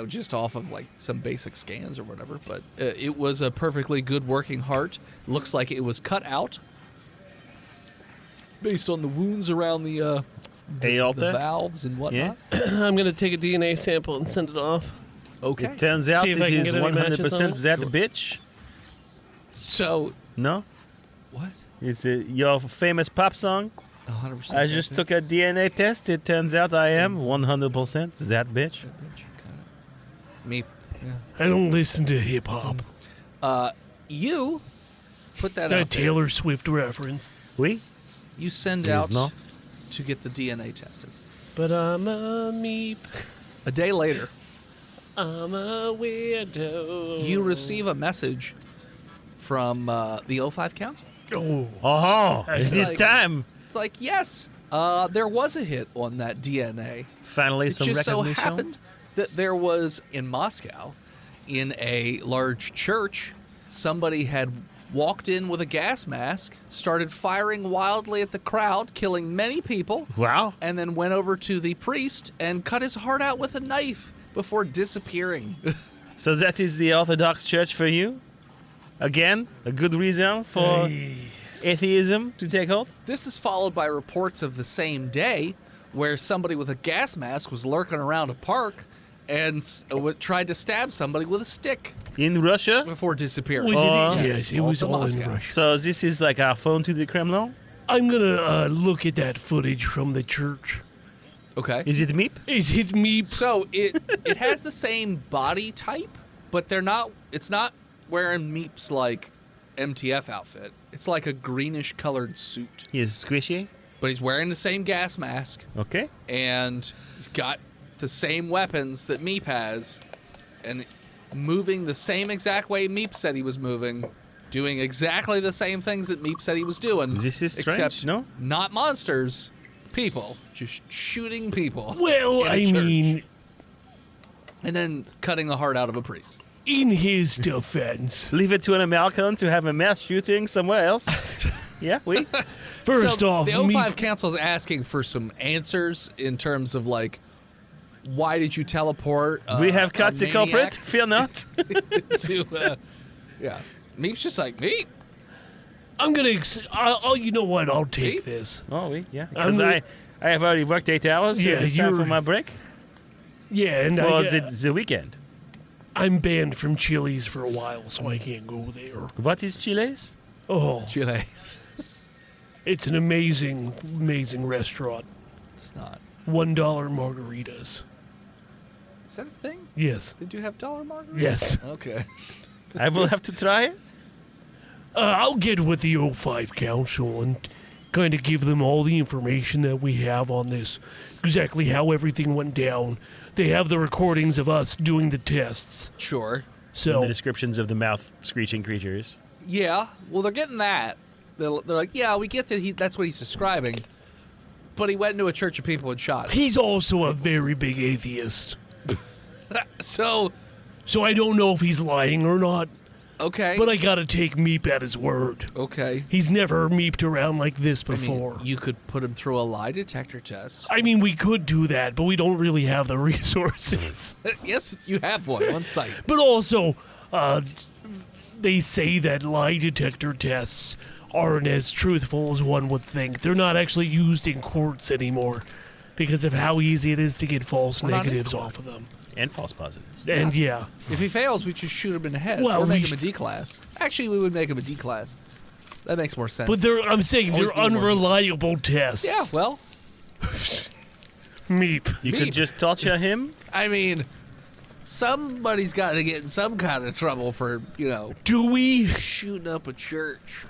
just off of like some basic scans or whatever. But it was a perfectly good working heart. Looks like it was cut out based on the wounds around the Aorta? valves and whatnot. I'm going to take a DNA sample and send it off. Okay. It turns out See if I it can is get any matches on 100% it. that Sure. bitch. So, No? what? It's your famous pop song. 100%. I just took a DNA test. It turns out I am 100% that bitch. Me. Yeah. I don't listen to hip hop. You put that Is that a out there. Taylor Swift reference? Oui? You send Please, out no. to get the DNA tested. But I'm a meep. A day later, I'm a weirdo. you receive a message from the O5 Council. Oh. Oh, It's it's this like- time. It's like, yes, there was a hit on that DNA. Finally, It some just so recognition. happened that there was, in Moscow, in a large church, somebody had walked in with a gas mask, started firing wildly at the crowd, killing many people, Wow. and then went over to the priest and cut his heart out with a knife before disappearing. So that is the Orthodox Church for you? Again, a good reason for atheism to take hold? This is followed by reports of the same day where somebody with a gas mask was lurking around a park and tried to stab somebody with a stick In Russia? before disappearing. Was it? Oh. Yes, it was also all in Moscow. Russia. So this is like our phone to the Kremlin? I'm gonna look at that footage from the church. Okay. Is it Meep? Is it meep? So it has the same body type, but it's not wearing Meep's like MTF outfit. It's like a greenish colored suit. He is squishy? But he's wearing the same gas mask Okay. and he's got the same weapons that Meep has and moving the same exact way Meep said he was moving, doing exactly the same things that Meep said he was doing. This is strange, except no? not monsters, people, just shooting people. Well, in a I church. mean, And then cutting the heart out of a priest. in his defense, Leave it to an American to have a mass shooting somewhere else? Yeah, we? first So off, the O5 meep, Council is asking for some answers in terms of like, why did you teleport? We have a caught the culprit. maniac Fear not. to, yeah. Meep's just like, Meep. I'm gonna. I'll. You know what? I'll take Meep? this. Oh, we? Yeah. I'm Because gonna- I have already worked 8 hours, so Yeah, it's time for you're- my break. Yeah, and For the weekend. I'm banned from Chili's for a while, so I can't go there. What is Chile's? Oh, Chiles. it's an amazing, amazing restaurant. It's not. $1 margaritas. Is that a thing? Yes. They do have dollar margaritas? Yes. Okay. I will have to try it. I'll get with the O5 Council and kind of give them all the information that we have on this, exactly how everything went down. They have the recordings of us doing the tests. Sure. And So, the descriptions of the mouth screeching creatures. Yeah. Well, they're getting that. They're like, yeah, we get that that's what he's describing. But he went into a church of people and shot. he's also a very big atheist. So, So I don't know if he's lying or not, okay. but I gotta take Meep at his word. Okay. He's never meeped around like this I mean, before. you could put him through a lie detector test. I mean, we could do that, but we don't really have the resources. Yes, you have one on site. But also, they say that lie detector tests aren't as truthful as one would think. They're not actually used in courts anymore because of how easy it is to get false We're not in negatives court. off of them. And false positives. And yeah, If he fails, we just shoot him in the head Well, or make we him a D class. Actually, we would make him a D class. That makes more sense. but I'm saying Always they're need more. unreliable tests. yeah, well, Meep. You Meep. could just torture him. I mean, somebody's got to get in some kind of trouble for, Do we? shooting up a church.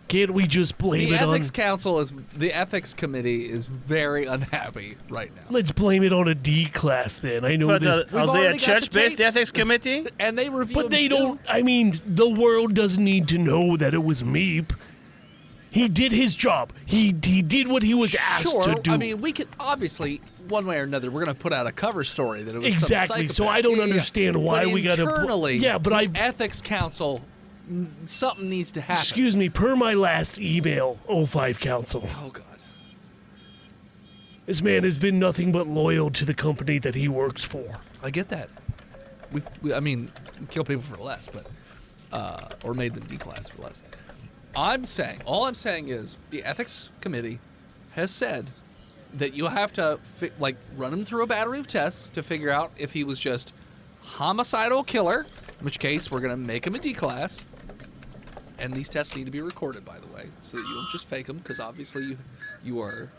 Can't we just blame The it on... the ethics committee is very unhappy right now. Let's blame it on a D class then. I know But this. are they already a got the church-based tapes. ethics committee? And they review But they too. don't... I mean, the world doesn't need to know that it was Meep. He did his job. He did what he was asked Sure, to do. I mean, we could obviously, one way or another, we're going to put out a cover story that it was Exactly, some so I psychopath. don't understand why But we gotta put- internally, Yeah, but the ethics council, something needs to happen. Excuse me, per my last email, 05 Council, Oh God. this man has been nothing but loyal to the company that he works for. I get that. I mean, we kill people for less, but or made them D-class for less. All I'm saying is the ethics committee has said that you have to run him through a battery of tests to figure out if he was just homicidal killer, in which case we're gonna make him a D-class. And these tests need to be recorded, by the way, so that you don't just fake them, because obviously you are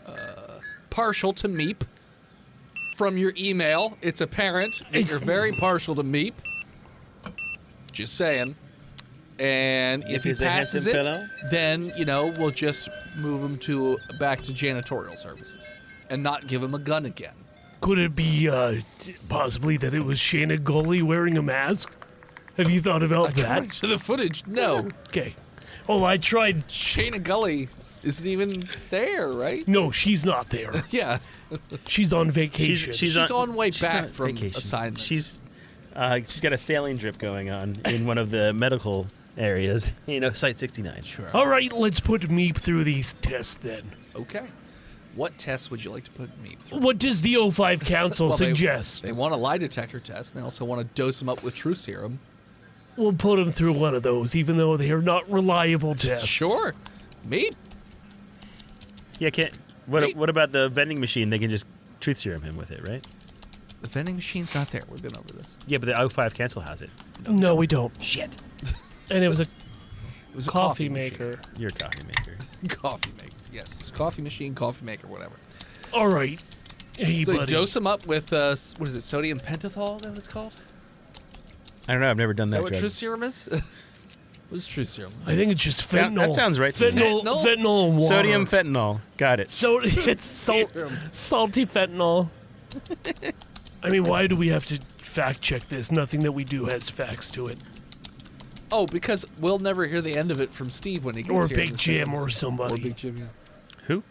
partial to Meep. From your email, it's apparent that you're very partial to Meep. Just saying. And if he he's a passes handsome it, fellow? then, we'll just move him back to janitorial services and not give him a gun again. Could it be possibly that it was Shayna Gully wearing a mask? Have you thought about According that? to the footage, no. Okay. Oh, I tried. Shayna Gully isn't even there, right? No, she's not there. Yeah. She's on vacation. She's on way she's back on from vacation. assignment. She's got a sailing drip going on in one of the medical areas. Site 69. Sure. All right, let's put Meep through these tests then. Okay. What tests would you like to put me through? What does the 05 Council Well, suggest? They want a lie detector test, and they also want to dose him up with truth serum. We'll put him through one of those, even though they are not reliable tests. Sure. Me? Yeah, what about the vending machine? They can just truth serum him with it, right? The vending machine's not there. We've been over this. Yeah, but the 05 Cancel has it. No, we don't. Shit. And it was a It was a coffee machine. maker. Your coffee maker. Coffee maker. Yes. It was coffee machine, coffee maker, whatever. All right. Hey, So you buddy. dose him up with, what is it, sodium pentothal? Is that what it's called? I don't know. I've never done Is that that what drug. truth serum is? What is truth serum? I think it's just Sound- fentanyl. that sounds right to me. Fentanyl and water. Sodium fentanyl. Got it. So it's salty fentanyl. I mean, why do we have to fact check this? Nothing that we do has facts to it. Oh, because we'll never hear the end of it from Steve when he gets Or here. Big Jim or somebody. Or Big Jim, yeah. Who?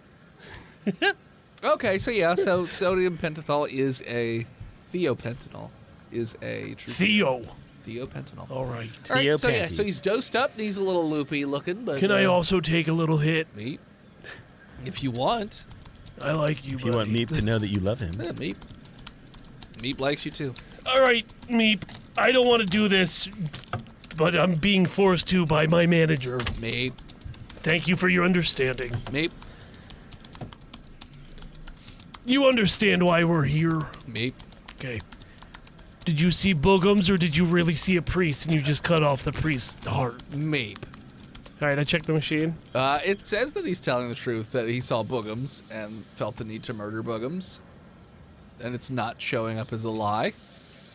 Okay, so sodium pentothal is a thiopentanol is a true Theo. thiopentanol. All right. All right, so Theopanties. so he's dosed up. And he's a little loopy looking, but Can I also take a little hit? Meep, if you want. I like you, If you want buddy. Meep to know that you love him. Yeah, Meep. Meep likes you too. All right, Meep. I don't want to do this, but I'm being forced to by my manager. Meep, Thank you for your understanding. Meep, You understand why we're here. Meep. Okay. Did you see boogums or did you really see a priest and you just cut off the priest's heart? Meep. All right, I checked the machine. It says that he's telling the truth, that he saw boogums and felt the need to murder boogums. And it's not showing up as a lie.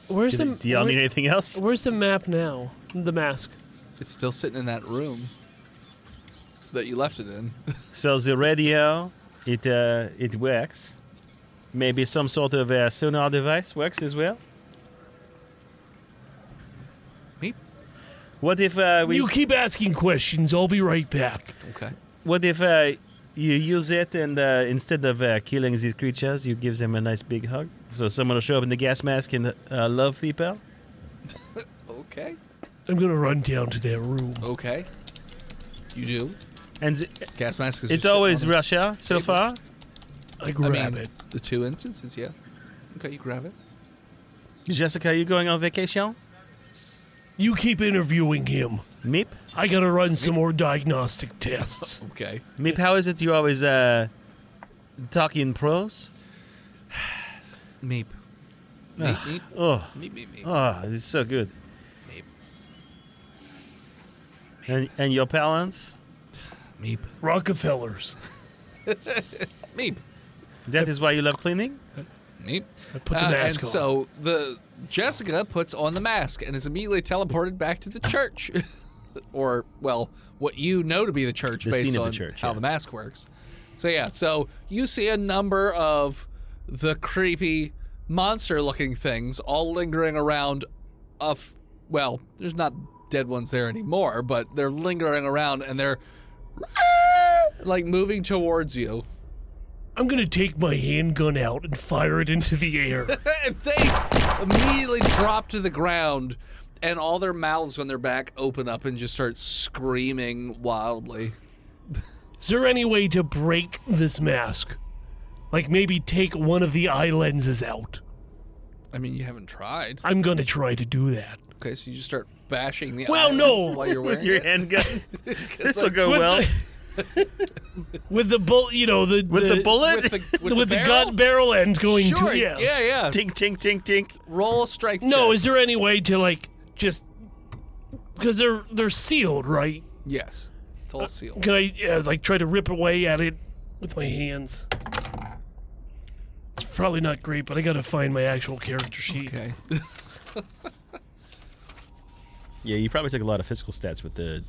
Where's the Do y'all need anything else? Where's the map now? The mask. It's still sitting in that room that you left it in. So the radio, it works. Maybe some sort of a sonar device works as well. Meep. What if You keep asking questions. I'll be right back. Okay. What if you use it and instead of killing these creatures, you give them a nice big hug? So someone will show up in the gas mask and love people? Okay. I'm gonna run down to that room. Okay. You do. And Gas mask is it's just sitting always on the Russia so table. far? I grab I mean, it. the two instances, yeah. Okay, you grab it. Jessica, are you going on vacation? You keep interviewing him. Meep? I gotta run some more diagnostic tests. Okay. Meep, how is it you always talk in prose? Meep. Meep, meep, Oh, meep, meep, meep. oh, it's so good. Meep. And your parents? Meep. Rockefellers. Meep. That is why you love cleaning? Meep. I put the mask and on. so the Jessica puts on the mask and is immediately teleported back to the church. or, well, what you know to be the church The based scene of on the church, how yeah. the mask works. So, yeah, so you see a number of the creepy monster-looking things all lingering around well, there's not dead ones there anymore, but they're lingering around and they're like moving towards you. I'm gonna take my handgun out and fire it into the air. And they immediately drop to the ground, and all their mouths on their back open up and just start screaming wildly. Is there any way to break this mask? Like maybe take one of the eye lenses out? I mean, you haven't tried. I'm gonna try to do that. Okay, so you just start bashing the Well, eyelids no. while you're wearing With your it? handgun. This will go With well. With the bullet, you know, the Bullet? With the barrel? gun barrel end going Sure, to yeah. Tink, tink, tink, tink. Roll a strength No, check. is there any way to like just because they're sealed, right? Yes. It's all sealed. Can I like try to rip away at it with my hands? It's probably not great, but I gotta find my actual character sheet. Okay. Yeah, you probably took a lot of physical stats with the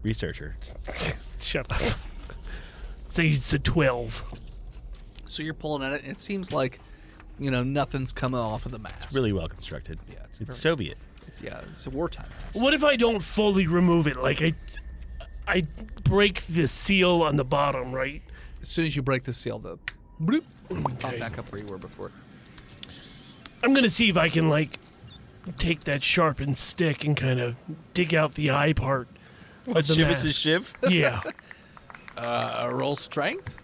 researcher. Shut up. Say it's a 12. So you're pulling at it, and it seems like, nothing's coming off of the mask. It's really well constructed. Yeah, it's It's very- Soviet. It's a wartime mask. What if I don't fully remove it? Like I break the seal on the bottom, right? As soon as you break the seal, the bloop, pop Okay. back up where you were before. I'm gonna see if I can like take that sharpened stick and kind of dig out the eye part. Of the Shiv is his mask. shiv. Yeah. Roll strength.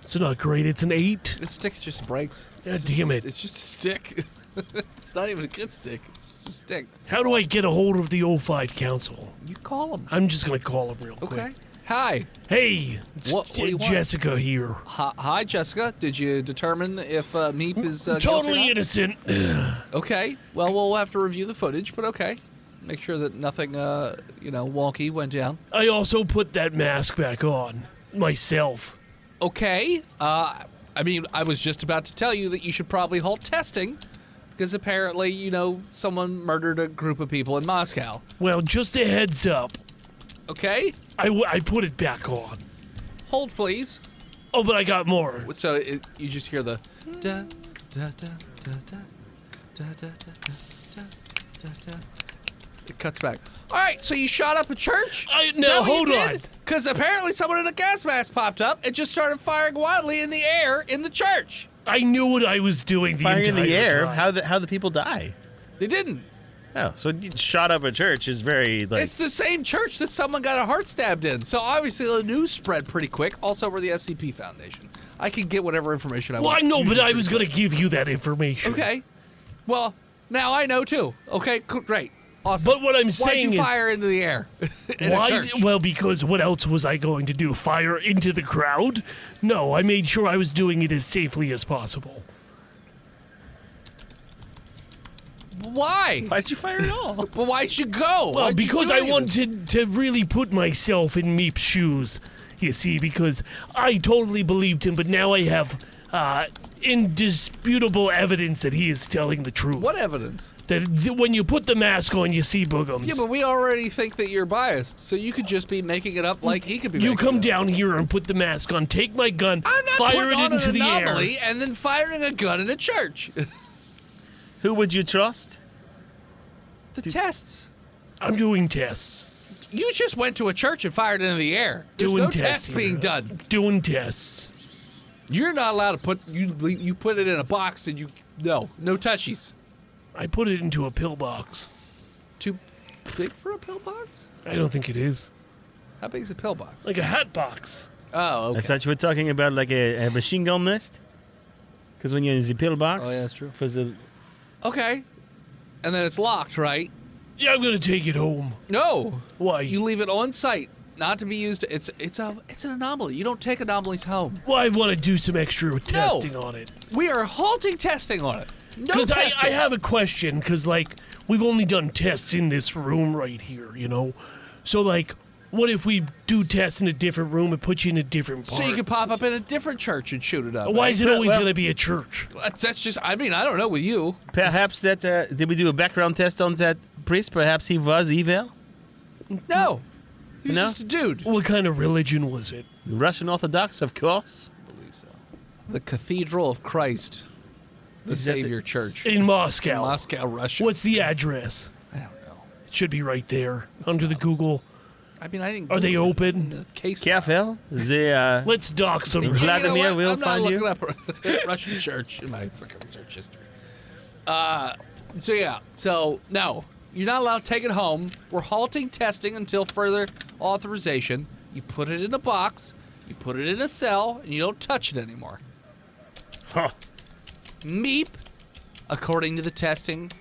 It's not great. It's an 8. The stick just breaks. God It's damn just- it. It's just a stick. It's not even a good stick. It's just a stick. How do I get a hold of the 05 Council? You call him. I'm just gonna call him real quick. Okay. Hi. Hey, it's What do you want? Jessica here. Hi, Jessica. Did you determine if Meep is guilty or Totally not? innocent. Okay. Well, we'll have to review the footage, but okay. Make sure that nothing, wonky went down. I also put that mask back on myself. Okay. I was just about to tell you that you should probably halt testing because apparently, someone murdered a group of people in Moscow. Well, just a heads up. Okay. I put it back on. Hold, please. Oh, but I got more. So you just hear the da da da da da da da da da da da. It cuts back. All right, so you shot up a church? No, hold on. Because apparently someone in a gas mask popped up and just started firing wildly in the air in the church. I knew what I was doing the Firing in entire the air. time. How the people die? They didn't. Oh, so you shot up a church is very like. It's the same church that someone got a heart stabbed in. So obviously the news spread pretty quick. Also, we're the SCP Foundation. I can get whatever information I Well, I want. know, but usually I was pretty going to give you that information. quick. Okay. Well, now I know too. Okay, great. Awesome. But what I'm Why'd saying you is, fire into the air? in a why? church? Well, because what else was I going to do? Fire into the crowd? No, I made sure I was doing it as safely as possible. Why? Why'd you fire at all? But why'd you go? Well, Why'd you because do I any of this? wanted to really put myself in Meep's shoes, you see, because I totally believed him, but now I have indisputable evidence that he is telling the truth. What evidence? That when you put the mask on, you see boogums. Yeah, but we already think that you're biased, so you could just be making it up like he could be. You making come it up. down here and put the mask on, take my gun, I'm not fire putting it on into an the anomaly air. and then firing a gun in a church. Who would you trust? The tests. I'm doing tests. You just went to a church and fired into the air. There's Doing no tests tests here. being done. Doing tests. You're not allowed to put you put it in a box and no touchies. I put it into a pillbox. Too big for a pillbox? I don't think it is. How big is a pillbox? Like a hat box. Oh, okay. I thought you were talking about like a machine gun nest. Because when you're in the pillbox. Oh, yeah, that's true. For the, Okay. And then it's locked, right? Yeah, I'm gonna take it home. No. Why? You leave it on site, not to be used. It's an anomaly. You don't take anomalies home. Well, I want to do some extra testing on it. We are halting testing on it. No Because I testing. have a question, because, like, we've only done tests in this room right here, you know? So, like, what if we do tests in a different room and put you in a different part? So you can pop up in a different church and shoot it up. Why is it always Well- going to be a church? That's just. I mean, I don't know with you. perhaps that did we do a background test on that priest? Perhaps he was evil? No. He's No? just a dude. What kind of religion was it? Russian Orthodox, of course. The Cathedral of Christ. The Is that the- Savior Church. In Moscow. Moscow, Russia. What's the address? I don't know. It should be right there under the Google. I mean, I didn't. Are they Google it. open? The case. Careful. Let's dock some. You know Vladimir what? will I'm find not you. looking up Russian church in my fucking search history. So no, you're not allowed to take it home. We're halting testing until further authorization. You put it in a box, you put it in a cell, and you don't touch it anymore. Huh. Meep, according to the testing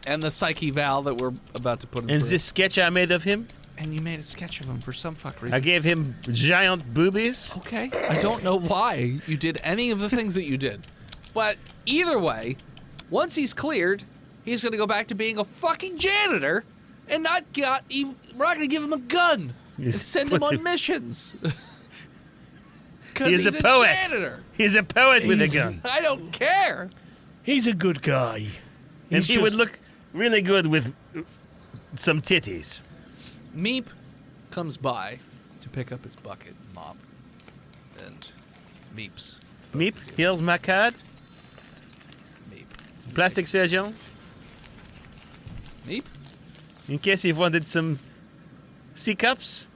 and the psyche valve that we're about to put in. And through. this sketch I made of him, And you made a sketch of him for some fuck reason. I gave him giant boobies. Okay, I don't know why you did any of the things that you did. But either way, once he's cleared, he's going to go back to being a fucking janitor and we're not going to give him a gun and Yes, send him put on him- missions. Because He's he's a poet. janitor. He's a poet with a He's- gun. I don't care. He's a good guy. And He's he would just- look really good with some titties. Meep comes by to pick up his bucket and mop. And Meeps. Meep, here's my card. Meep. Plastic surgeon. Meep? In case you wanted some C-cups,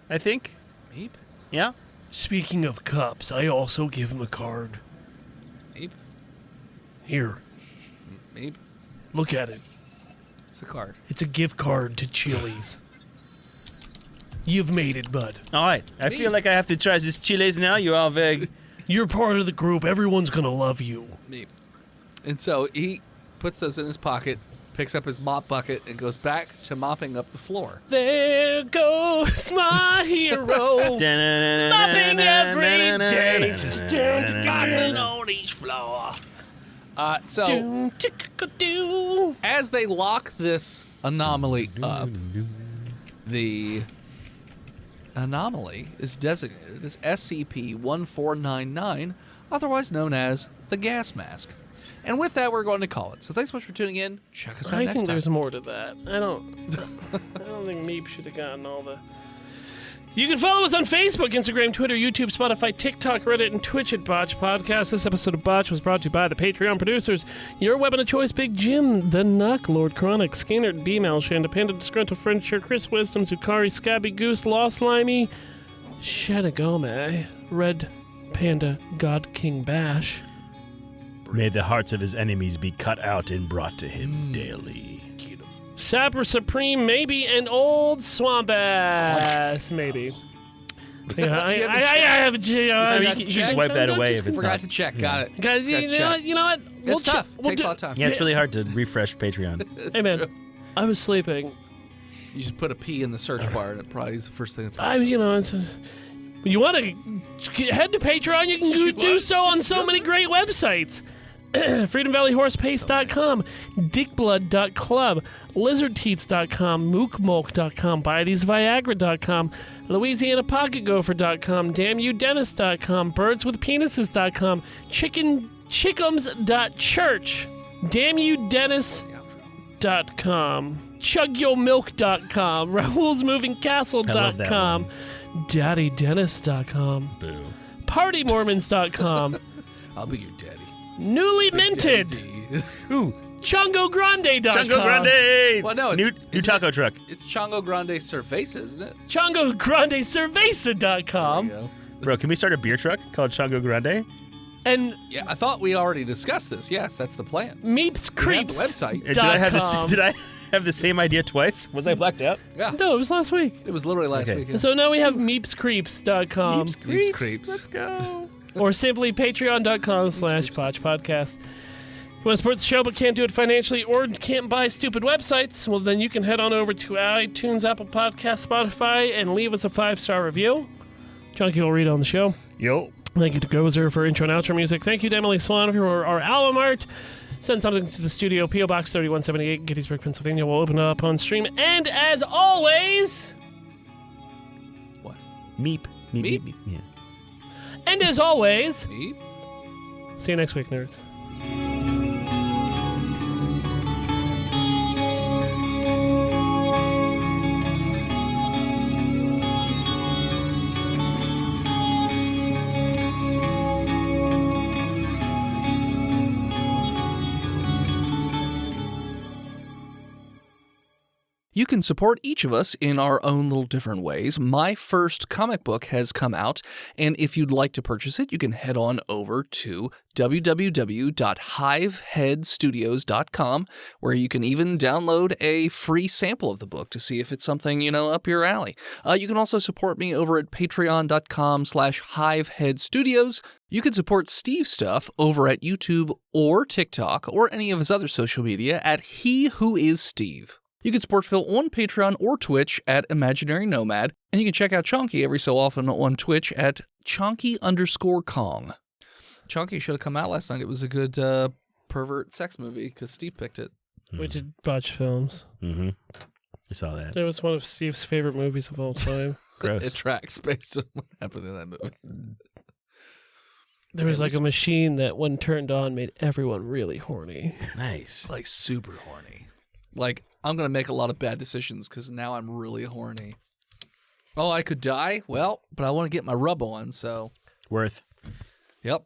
I think. Meep? Yeah? Speaking of cups, I also give him a card. Meep? Here, Meep? look at it. It's the card. It's a gift card to Chili's. You've made it, bud. All right. I feel like I have to try this Chili's now. You are very... You're part of the group. Everyone's gonna love you. Meep. And so he puts those in his pocket, picks up his mop bucket, and goes back to mopping up the floor. There goes my hero. Mopping every day. Mopping on each floor. So as they lock this anomaly up, the anomaly is designated as SCP-1499, otherwise known as the gas mask. And with that, we're going to call it. So thanks so much for tuning in. Check us out I next think time. there's more to that. I don't think Meep should have gotten all the. You can follow us on Facebook, Instagram, Twitter, YouTube, Spotify, TikTok, Reddit, and Twitch at Botched Podcast. This episode of Botched was brought to you by the Patreon producers. Your weapon of choice, Big Jim, The Nuck, Lord Chronic, Skinner, B-Mal, Shanda Panda, Disgruntled Furniture, Chris Wisdom, Zukari, Scabby Goose, Lost Limey, Shadagome, Red Panda, God King Bash. May the hearts of his enemies be cut out and brought to him daily. Sapper Supreme, maybe, and Old Swamp Ass, maybe. Yeah, I have a I mean, you can just wipe that away if it's Forgot not. to check. Got it. Guys, Gotta check. you know what? It's tough. We'll Takes a do- lot of time. Yeah, it's really hard to refresh Patreon. Hey, man, I was sleeping. You just put a P in the search bar, and it probably is the first thing that's It's just, when you want to head to Patreon, you can do so on so many great websites. FreedomValleyHorsePace.com, DickBlood.club, LizardTeats.com, MookMolk.com, BuyTheseViagra.com, LouisianaPocketGopher.com, DamnYouDentist.com, BirdsWithPenises.com, Chickums.church, DamnYouDentist.com, ChugYourMilk.com, RaoulsMovingCastle.com, DaddyDentist.com, Boo. PartyMormons.com, I'll be your daddy. Newly minted, Ooh, ChongoGrande.com, Chango Grande! Well, no, new isn't taco truck. It's Chongo Grande Cerveza, isn't it? ChongoGrandeCerveza.com, There you go. Bro, can we start a beer truck called Chango Grande? and Yeah, I thought we already discussed this. Yes, that's the plan. Meeps We have the Creeps. website. Did I have .com. did I have the same idea twice? Was I blacked out? Yeah, No, it was last week. it was literally last Okay. week. Yeah. So now we have meepscreeps.com Meeps Creeps. Let's go. or simply patreon.com/botchpodcast. You want to support the show but can't do it financially or can't buy stupid websites? Well, then you can head on over to iTunes, Apple Podcasts, Spotify, and leave us a 5-star review. Junkie will read it on the show. Yo. Thank you to Gozer for intro and outro music. Thank you to Emily Swan for our album art. Send something to the studio, P.O. Box 3178, Gettysburg, Pennsylvania. We'll open it up on stream. And as always, What? Meep. Meep. Meep? Meep. Yeah. and as always, Meep? see you next week, nerds. You can support each of us in our own little different ways. My first comic book has come out, and if you'd like to purchase it, you can head on over to www.hiveheadstudios.com, where you can even download a free sample of the book to see if it's something, up your alley. You can also support me over at patreon.com/hiveheadstudios. You can support Steve's stuff over at YouTube or TikTok or any of his other social media at He Who Is Steve. You can support Phil on Patreon or Twitch at Imaginary Nomad, and you can check out Chonky every so often on Twitch at Chonky_Kong. Chonky should have come out last night. It was a good pervert sex movie because Steve picked it. We did Botched films. Mm-hmm. I saw that. It was one of Steve's favorite movies of all time. Gross. It tracks based on what happened in that movie. There was like a machine that when turned on made everyone really horny. Nice. Like super horny. Like, I'm going to make a lot of bad decisions because now I'm really horny. Oh, I could die? Well, but I want to get my rub on, so. Worth. Yep.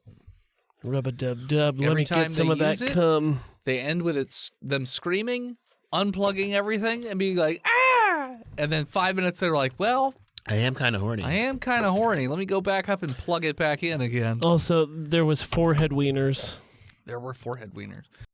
Rub-a-dub-dub. Let Every me time get some they of that use it, cum. They end with them screaming, unplugging everything, and being like, ah! And then 5 minutes they're like, well, I am kind of horny. I am kind of horny. Let me go back up and plug it back in again. Also, there was forehead wieners. There were forehead wieners.